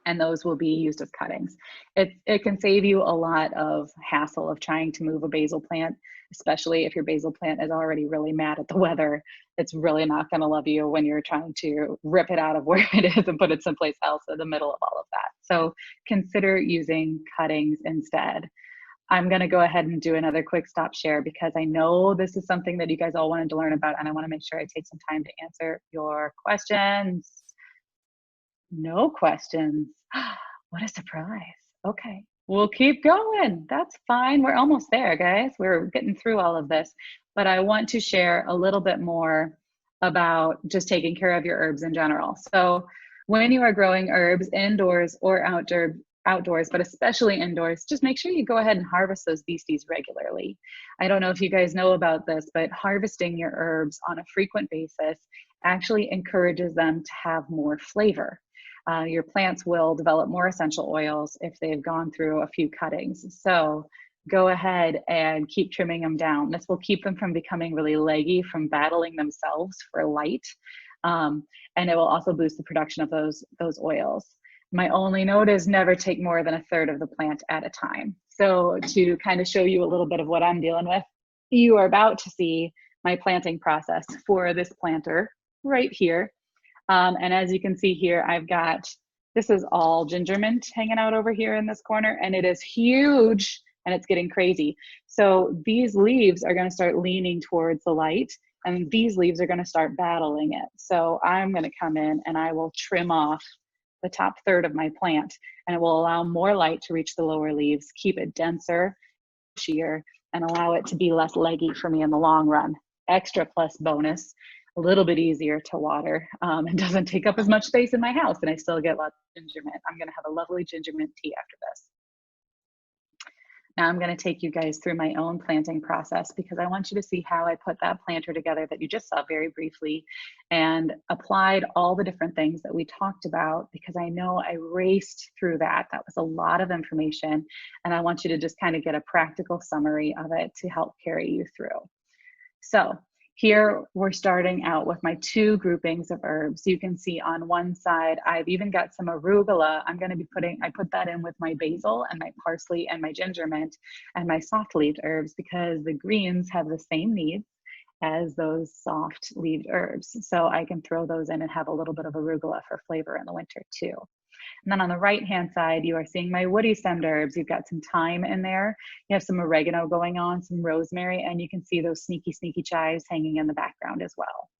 [SPEAKER 3] And those will be used as cuttings. It can save you a lot of hassle of trying to move a basil plant, especially if your basil plant is already really mad at the weather. It's really not going to love you when you're trying to rip it out of where it is and put it someplace else in the middle of all of that. So consider using cuttings instead. I'm going to go ahead and do another quick stop share because I know this is something that you guys all wanted to learn about, and I want to make sure I take some time to answer your questions. No questions. What a surprise. Okay, we'll keep going. That's fine. We're almost there, guys. We're getting through all of this, but I want to share a little bit more about just taking care of your herbs in general. So when you are growing herbs indoors or outdoors, but especially indoors, just make sure you go ahead and harvest those beasties regularly. I don't know if you guys know about this, but harvesting your herbs on a frequent basis actually encourages them to have more flavor. Your plants will develop more essential oils if they've gone through a few cuttings. So go ahead and keep trimming them down. This will keep them from becoming really leggy from battling themselves for light. And it will also boost the production of those oils. My only note is never take more than 1/3 of the plant at a time. So to kind of show you a little bit of what I'm dealing with, you are about to see my planting process for this planter right here. And as you can see here, I've got, this is all ginger mint hanging out over here in this corner, and it is huge and it's getting crazy. So these leaves are going to start leaning towards the light, and these leaves are going to start battling it. So I'm going to come in and I will trim off the top 1/3 of my plant, and it will allow more light to reach the lower leaves, keep it denser, sheer, and allow it to be less leggy for me in the long run. Extra plus bonus, a little bit easier to water, and doesn't take up as much space in my house, and I still get lots of ginger mint. I'm going to have a lovely ginger mint tea after this. Now I'm going to take you guys through my own planting process because I want you to see how I put that planter together that you just saw very briefly and applied all the different things that we talked about, because I know I raced through that. That was a lot of information, and I want you to just kind of get a practical summary of it to help carry you through. So here we're starting out with my 2 groupings of herbs. You can see on one side, I've even got some arugula. I'm going to be I put that in with my basil and my parsley and my ginger mint and my soft-leaved herbs, because the greens have the same needs as those soft-leaved herbs. So I can throw those in and have a little bit of arugula for flavor in the winter too. And then on the right-hand side, you are seeing my woody stemmed herbs. You've got some thyme in there. You have some oregano going on, some rosemary, and you can see those sneaky, sneaky chives hanging in the background as well.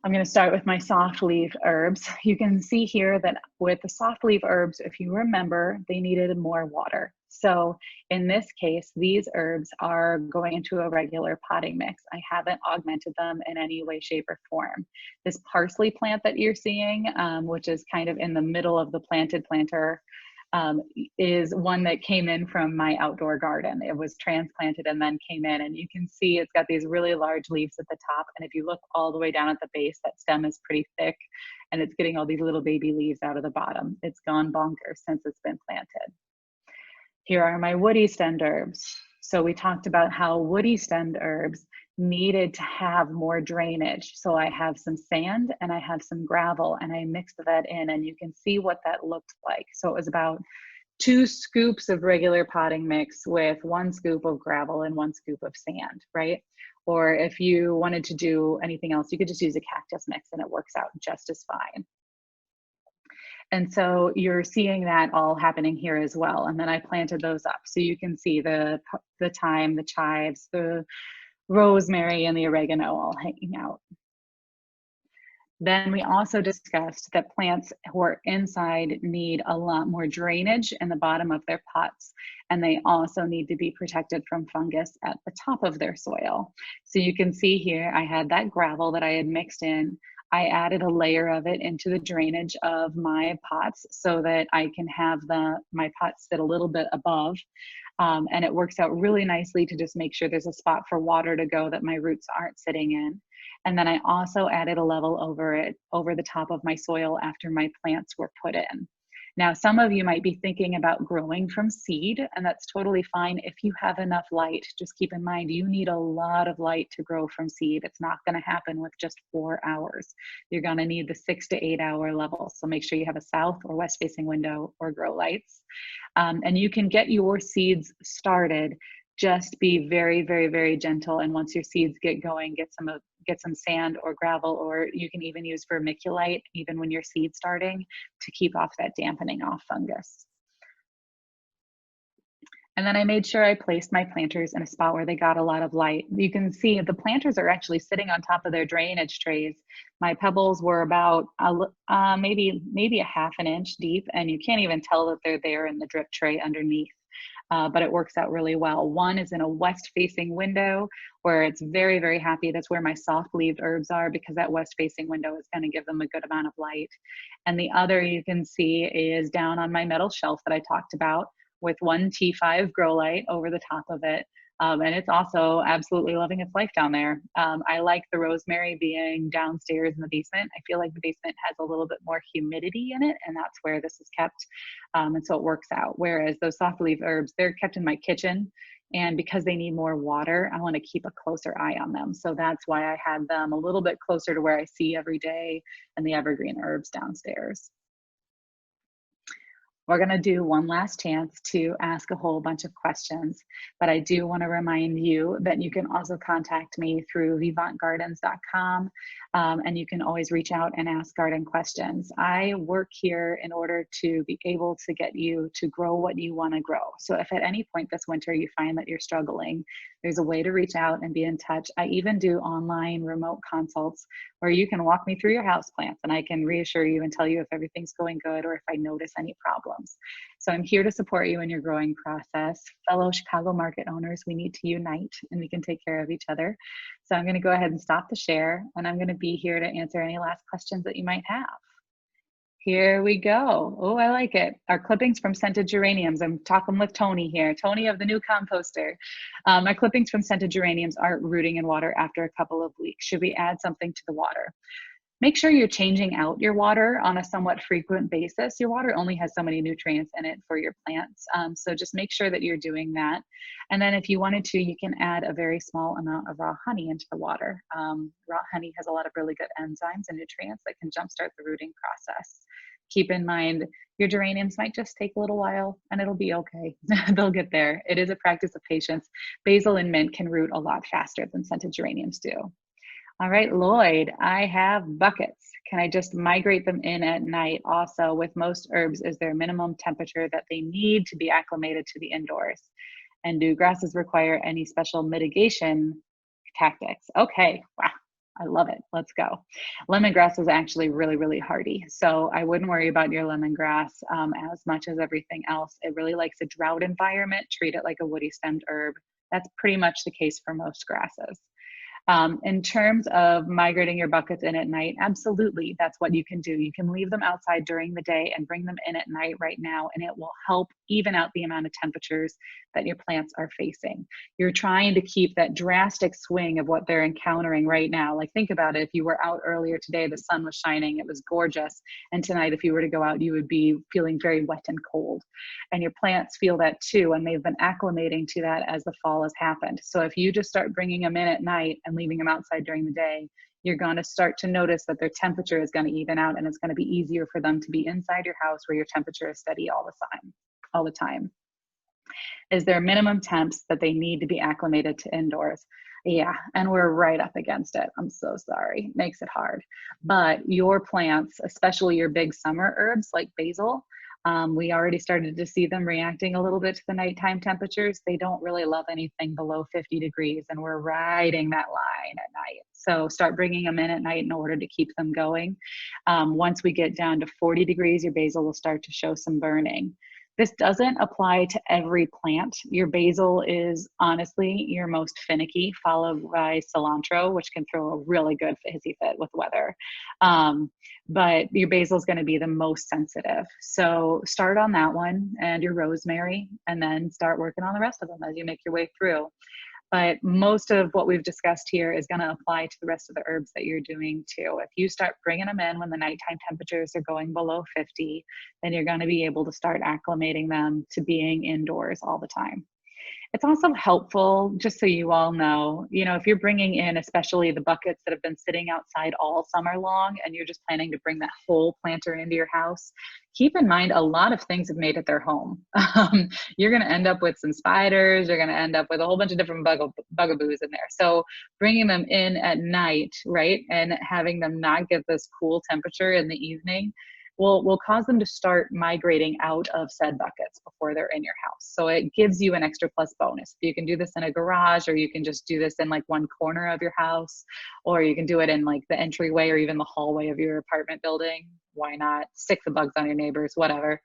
[SPEAKER 3] I'm going to start with my soft leaf herbs. You can see here that with the soft leaf herbs, if you remember, they needed more water. So in this case, these herbs are going into a regular potting mix. I haven't augmented them in any way, shape, or form. This parsley plant that you're seeing, which is kind of in the middle of the planted planter, is one that came in from my outdoor garden. It was transplanted and then came in, and you can see it's got these really large leaves at the top. And if you look all the way down at the base, that stem is pretty thick, and it's getting all these little baby leaves out of the bottom. It's gone bonkers since it's been planted. Here are my woody stemmed herbs. So we talked about how woody stemmed herbs needed to have more drainage. So I have some sand and I have some gravel, and I mixed that in, and you can see what that looked like. So it was about 2 scoops of regular potting mix with 1 scoop of gravel and 1 scoop of sand, right? Or if you wanted to do anything else, you could just use a cactus mix and it works out just as fine. And so you're seeing that all happening here as well. And then I planted those up. So you can see the thyme, the chives, the rosemary and the oregano all hanging out. Then we also discussed that plants who are inside need a lot more drainage in the bottom of their pots, and they also need to be protected from fungus at the top of their soil. So you can see here, I had that gravel that I had mixed in. I added a layer of it into the drainage of my pots so that I can have my pots sit a little bit above. And it works out really nicely to just make sure there's a spot for water to go that my roots aren't sitting in. And then I also added a level over the top of my soil after my plants were put in. Now, some of you might be thinking about growing from seed, and that's totally fine if you have enough light. Just keep in mind, you need a lot of light to grow from seed. It's not going to happen with just 4 hours. You're going to need the 6 to 8 hour level. So make sure you have a south or west facing window or grow lights. And you can get your seeds started. Just be very, very, very gentle. And once your seeds get going, get some sand or gravel, or you can even use vermiculite even when you're seed starting to keep off that dampening off fungus. And then I made sure I placed my planters in a spot where they got a lot of light. You can see the planters are actually sitting on top of their drainage trays. My pebbles were about maybe a half an inch deep, and you can't even tell that they're there in the drip tray underneath. But it works out really well. One is in a west-facing window where it's very, very happy. That's where my soft-leaved herbs are, because that west-facing window is going to give them a good amount of light. And the other you can see is down on my metal shelf that I talked about, with one T5 grow light over the top of it. And it's also absolutely loving its life down there. I like the rosemary being downstairs in the basement. I feel like the basement has a little bit more humidity in it, and that's where this is kept. And so it works out. Whereas those soft leaf herbs, they're kept in my kitchen. And because they need more water, I want to keep a closer eye on them. So that's why I had them a little bit closer to where I see every day, and the evergreen herbs downstairs. We're going to do one last chance to ask a whole bunch of questions, but I do want to remind you that you can also contact me through vivantgardens.com, and you can always reach out and ask garden questions. I work here in order to be able to get you to grow what you want to grow. So if at any point this winter you find that you're struggling, there's a way to reach out and be in touch. I even do online remote consults where you can walk me through your houseplants, and I can reassure you and tell you if everything's going good or if I notice any problems. So I'm here to support you in your growing process. Fellow Chicago market owners, we need to unite and we can take care of each other. So I'm going to go ahead and stop the share, and I'm going to be here to answer any last questions that you might have. Here we go. Oh, I like it. Our clippings from scented geraniums. I'm talking with Tony here. Tony of the new composter. My clippings from scented geraniums aren't rooting in water after a couple of weeks. Should we add something to the water? Make sure you're changing out your water on a somewhat frequent basis. Your water only has so many nutrients in it for your plants. So just make sure that you're doing that. And then if you wanted to, you can add a very small amount of raw honey into the water. Raw honey has a lot of really good enzymes and nutrients that can jumpstart the rooting process. Keep in mind, your geraniums might just take a little while and it'll be okay. They'll get there. It is a practice of patience. Basil and mint can root a lot faster than scented geraniums do. All right, Lloyd, I have buckets. Can I just migrate them in at night? Also, with most herbs, is there a minimum temperature that they need to be acclimated to the indoors? And do grasses require any special mitigation tactics? Okay, wow, I love it. Let's go. Lemongrass is actually really, really hardy. So I wouldn't worry about your lemongrass as much as everything else. It really likes a drought environment. Treat it like a woody stemmed herb. That's pretty much the case for most grasses. In terms of migrating your buckets in at night, absolutely, that's what you can do. You can leave them outside during the day and bring them in at night right now, and it will help even out the amount of temperatures that your plants are facing. You're trying to keep that drastic swing of what they're encountering right now. Like, think about it. If you were out earlier today, the sun was shining, it was gorgeous. And tonight, if you were to go out, you would be feeling very wet and cold. And your plants feel that too, and they've been acclimating to that as the fall has happened. So if you just start bringing them in at night and leaving them outside during the day, you're going to start to notice that their temperature is going to even out, and it's going to be easier for them to be inside your house where your temperature is steady all the time. Is there minimum temps that they need to be acclimated to indoors? Yeah, and we're right up against it. I'm so sorry. Makes it hard. But your plants, especially your big summer herbs like basil, We already started to see them reacting a little bit to the nighttime temperatures. They don't really love anything below 50 degrees, and we're riding that line at night. So start bringing them in at night in order to keep them going. Once we get down to 40 degrees, your basil will start to show some burning. This doesn't apply to every plant. Your basil is honestly your most finicky, followed by cilantro, which can throw a really good hissy fit with weather. But your basil is going to be the most sensitive. So start on that one and your rosemary, and then start working on the rest of them as you make your way through. But most of what we've discussed here is going to apply to the rest of the herbs that you're doing too. If you start bringing them in when the nighttime temperatures are going below 50, then you're going to be able to start acclimating them to being indoors all the time. It's also helpful, just so you all know, if you're bringing in especially the buckets that have been sitting outside all summer long and you're just planning to bring that whole planter into your house, keep in mind a lot of things have made it their home. You're going to end up with some spiders, you're going to end up with a whole bunch of different bugaboos in there. So bringing them in at night, right, and having them not get this cool temperature in the evening will cause them to start migrating out of said buckets before they're in your house. So it gives you an extra plus bonus. You can do this in a garage, or you can just do this in like one corner of your house, or you can do it in like the entryway or even the hallway of your apartment building. Why not? Stick the bugs on your neighbors, whatever.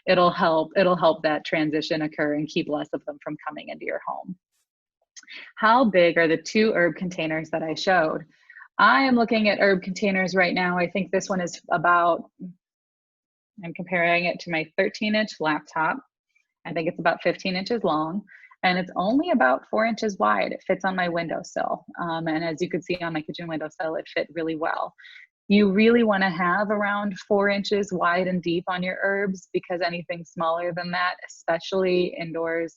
[SPEAKER 3] It'll help that transition occur and keep less of them from coming into your home. How big are the 2 herb containers that I showed? I am looking at herb containers right now. I think this one is about, I'm comparing it to my 13-inch laptop. I think it's about 15 inches long, and it's only about 4 inches wide. It fits on my windowsill. And as you could see on my kitchen windowsill, it fit really well. You really want to have around 4 inches wide and deep on your herbs, because anything smaller than that, especially indoors,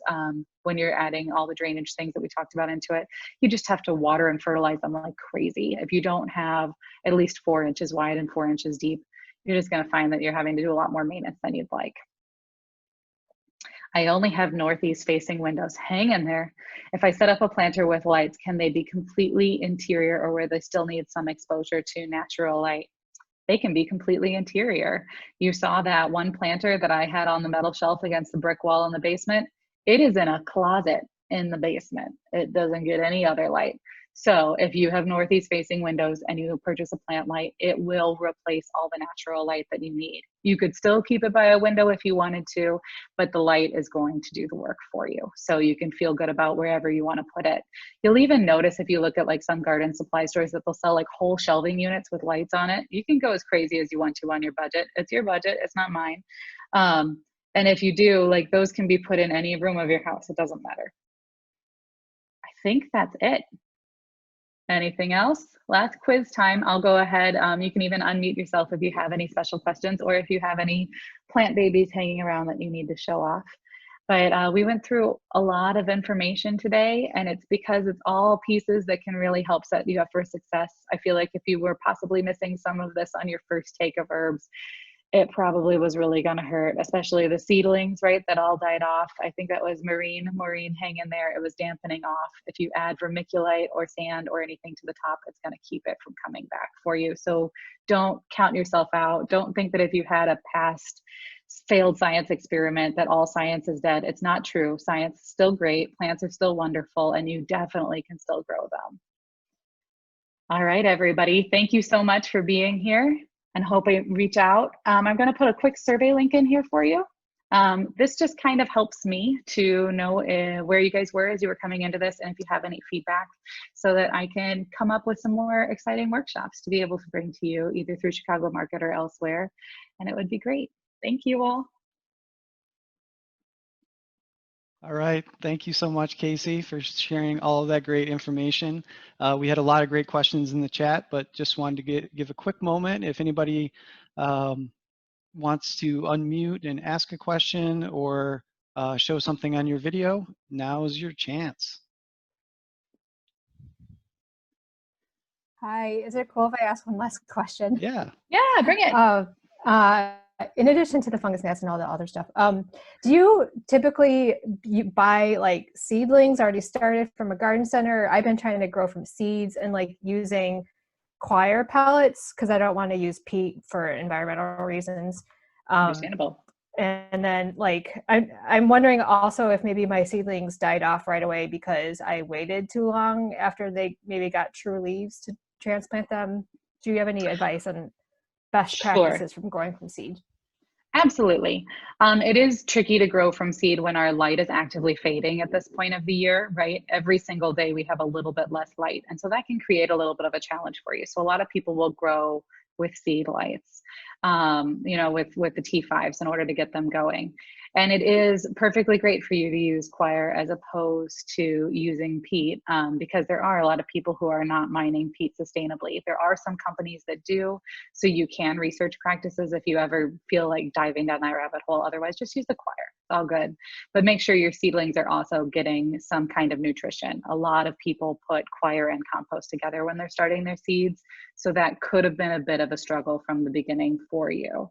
[SPEAKER 3] when you're adding all the drainage things that we talked about into it, you just have to water and fertilize them like crazy. If you don't have at least 4 inches wide and 4 inches deep, you're just going to find that you're having to do a lot more maintenance than you'd like. I only have northeast facing windows. Hang in there. If I set up a planter with lights, can they be completely interior, or where they still need some exposure to natural light? They can be completely interior. You saw that one planter that I had on the metal shelf against the brick wall in the basement. It is in a closet in the basement. It doesn't get any other light. So if you have northeast facing windows and you purchase a plant light, it will replace all the natural light that you need. You could still keep it by a window if you wanted to, but the light is going to do the work for you. So you can feel good about wherever you want to put it. You'll even notice if you look at like some garden supply stores that they'll sell like whole shelving units with lights on it. You can go as crazy as you want to on your budget. It's your budget, it's not mine. And if you do, like, those can be put in any room of your house. It doesn't matter. I think that's it. Anything else? Last quiz time. I'll go ahead. You can even unmute yourself if you have any special questions, or if you have any plant babies hanging around that you need to show off. But we went through a lot of information today, and it's because it's all pieces that can really help set you up for success. I feel like if you were possibly missing some of this on your first take of herbs, it probably was really going to hurt, especially the seedlings, right, that all died off. I think that was Maureen, hang in there. It was dampening off. If you add vermiculite or sand or anything to the top, it's going to keep it from coming back for you. So don't count yourself out. Don't think that if you had a past failed science experiment that all science is dead. It's not true. Science is still great. Plants are still wonderful, and you definitely can still grow them. All right, everybody. Thank you so much for being here, and hope I reach out. I'm going to put a quick survey link in here for you. This just kind of helps me to know where you guys were as you were coming into this, and if you have any feedback, so that I can come up with some more exciting workshops to be able to bring to you either through Chicago Market or elsewhere, and it would be great. Thank you all.
[SPEAKER 1] All right. Thank you so much, Kasey, for sharing all of that great information. We had a lot of great questions in the chat, but just wanted to give a quick moment. If anybody wants to unmute and ask a question or show something on your video, now is your chance.
[SPEAKER 4] Hi, is it cool if I ask one last question?
[SPEAKER 1] Yeah.
[SPEAKER 3] Yeah, bring it.
[SPEAKER 4] In addition to the fungus gnats and all the other stuff, do you typically buy like seedlings already started from a garden center? I've been trying to grow from seeds and like using coir pellets because I don't want to use peat for environmental reasons.
[SPEAKER 3] Understandable.
[SPEAKER 4] And then like I'm wondering also if maybe my seedlings died off right away because I waited too long after they maybe got true leaves to transplant them. Do you have any advice on best
[SPEAKER 3] Sure.
[SPEAKER 4] practices from growing from seed?
[SPEAKER 3] Absolutely. It is tricky to grow from seed when our light is actively fading at this point of the year, right? Every single day we have a little bit less light. And so that can create a little bit of a challenge for you. So a lot of people will grow with seed lights, you know, with the T5s in order to get them going. And it is perfectly great for you to use Quire as opposed to using peat, because there are a lot of people who are not mining peat sustainably. There are some companies that do, so you can research practices if you ever feel like diving down that rabbit hole. Otherwise, just use the Quire. It's all good. But make sure your seedlings are also getting some kind of nutrition. A lot of people put Quire and compost together when they're starting their seeds, so that could have been a bit of a struggle from the beginning for you.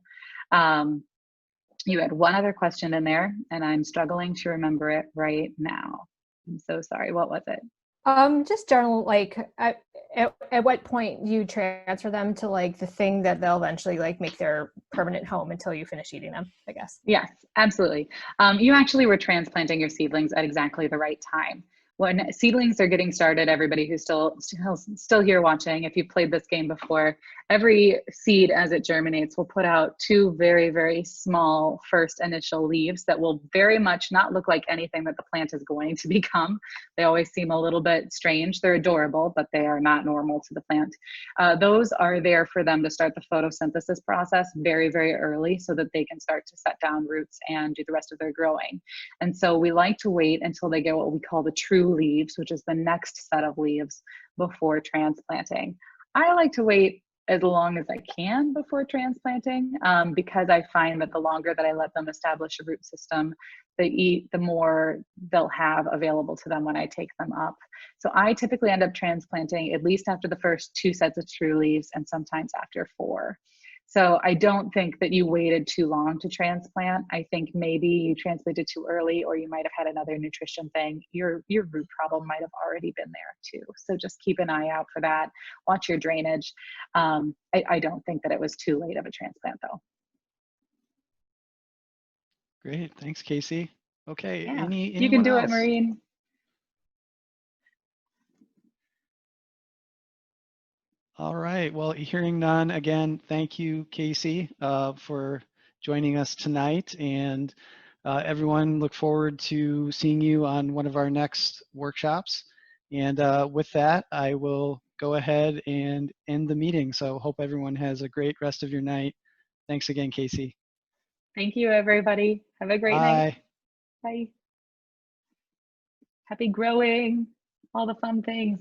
[SPEAKER 3] You had one other question in there, and I'm struggling to remember it right now. I'm so sorry. What was it?
[SPEAKER 4] Just general, like at what point you transfer them to like the thing that they'll eventually like make their permanent home until you finish eating them, I guess.
[SPEAKER 3] Yes, absolutely. You actually were transplanting your seedlings at exactly the right time. When seedlings are getting started, everybody who's still here watching, if you've played this game before, every seed as it germinates will put out two very, very small first initial leaves that will very much not look like anything that the plant is going to become. They always seem a little bit strange. They're adorable, but they are not normal to the plant. Those are there for them to start the photosynthesis process very, very early so that they can start to set down roots and do the rest of their growing. And so we like to wait until they get what we call the true leaves, which is the next set of leaves, before transplanting. I like to wait as long as I can before transplanting, because I find that the longer that I let them establish a root system, the more they'll have available to them when I take them up. So I typically end up transplanting at least after the first 2 sets of true leaves, and sometimes after 4. So I don't think that you waited too long to transplant. I think maybe you transplanted too early, or you might have had another nutrition thing. Your root problem might have already been there too. So just keep an eye out for that. Watch your drainage. I don't think that it was too late of a transplant though.
[SPEAKER 1] Great, thanks, Kasey. Okay,
[SPEAKER 3] Yeah,
[SPEAKER 1] anyone
[SPEAKER 3] you can do
[SPEAKER 1] else?
[SPEAKER 3] it, Maureen.
[SPEAKER 1] All right, well, hearing none, again, thank you, Kasey, for joining us tonight. And everyone, look forward to seeing you on one of our next workshops. And with that, I will go ahead and end the meeting. So hope everyone has a great rest of your night. Thanks again, Kasey.
[SPEAKER 3] Thank you, everybody. Have a great night.
[SPEAKER 1] Bye.
[SPEAKER 3] Bye. Happy growing, all the fun things.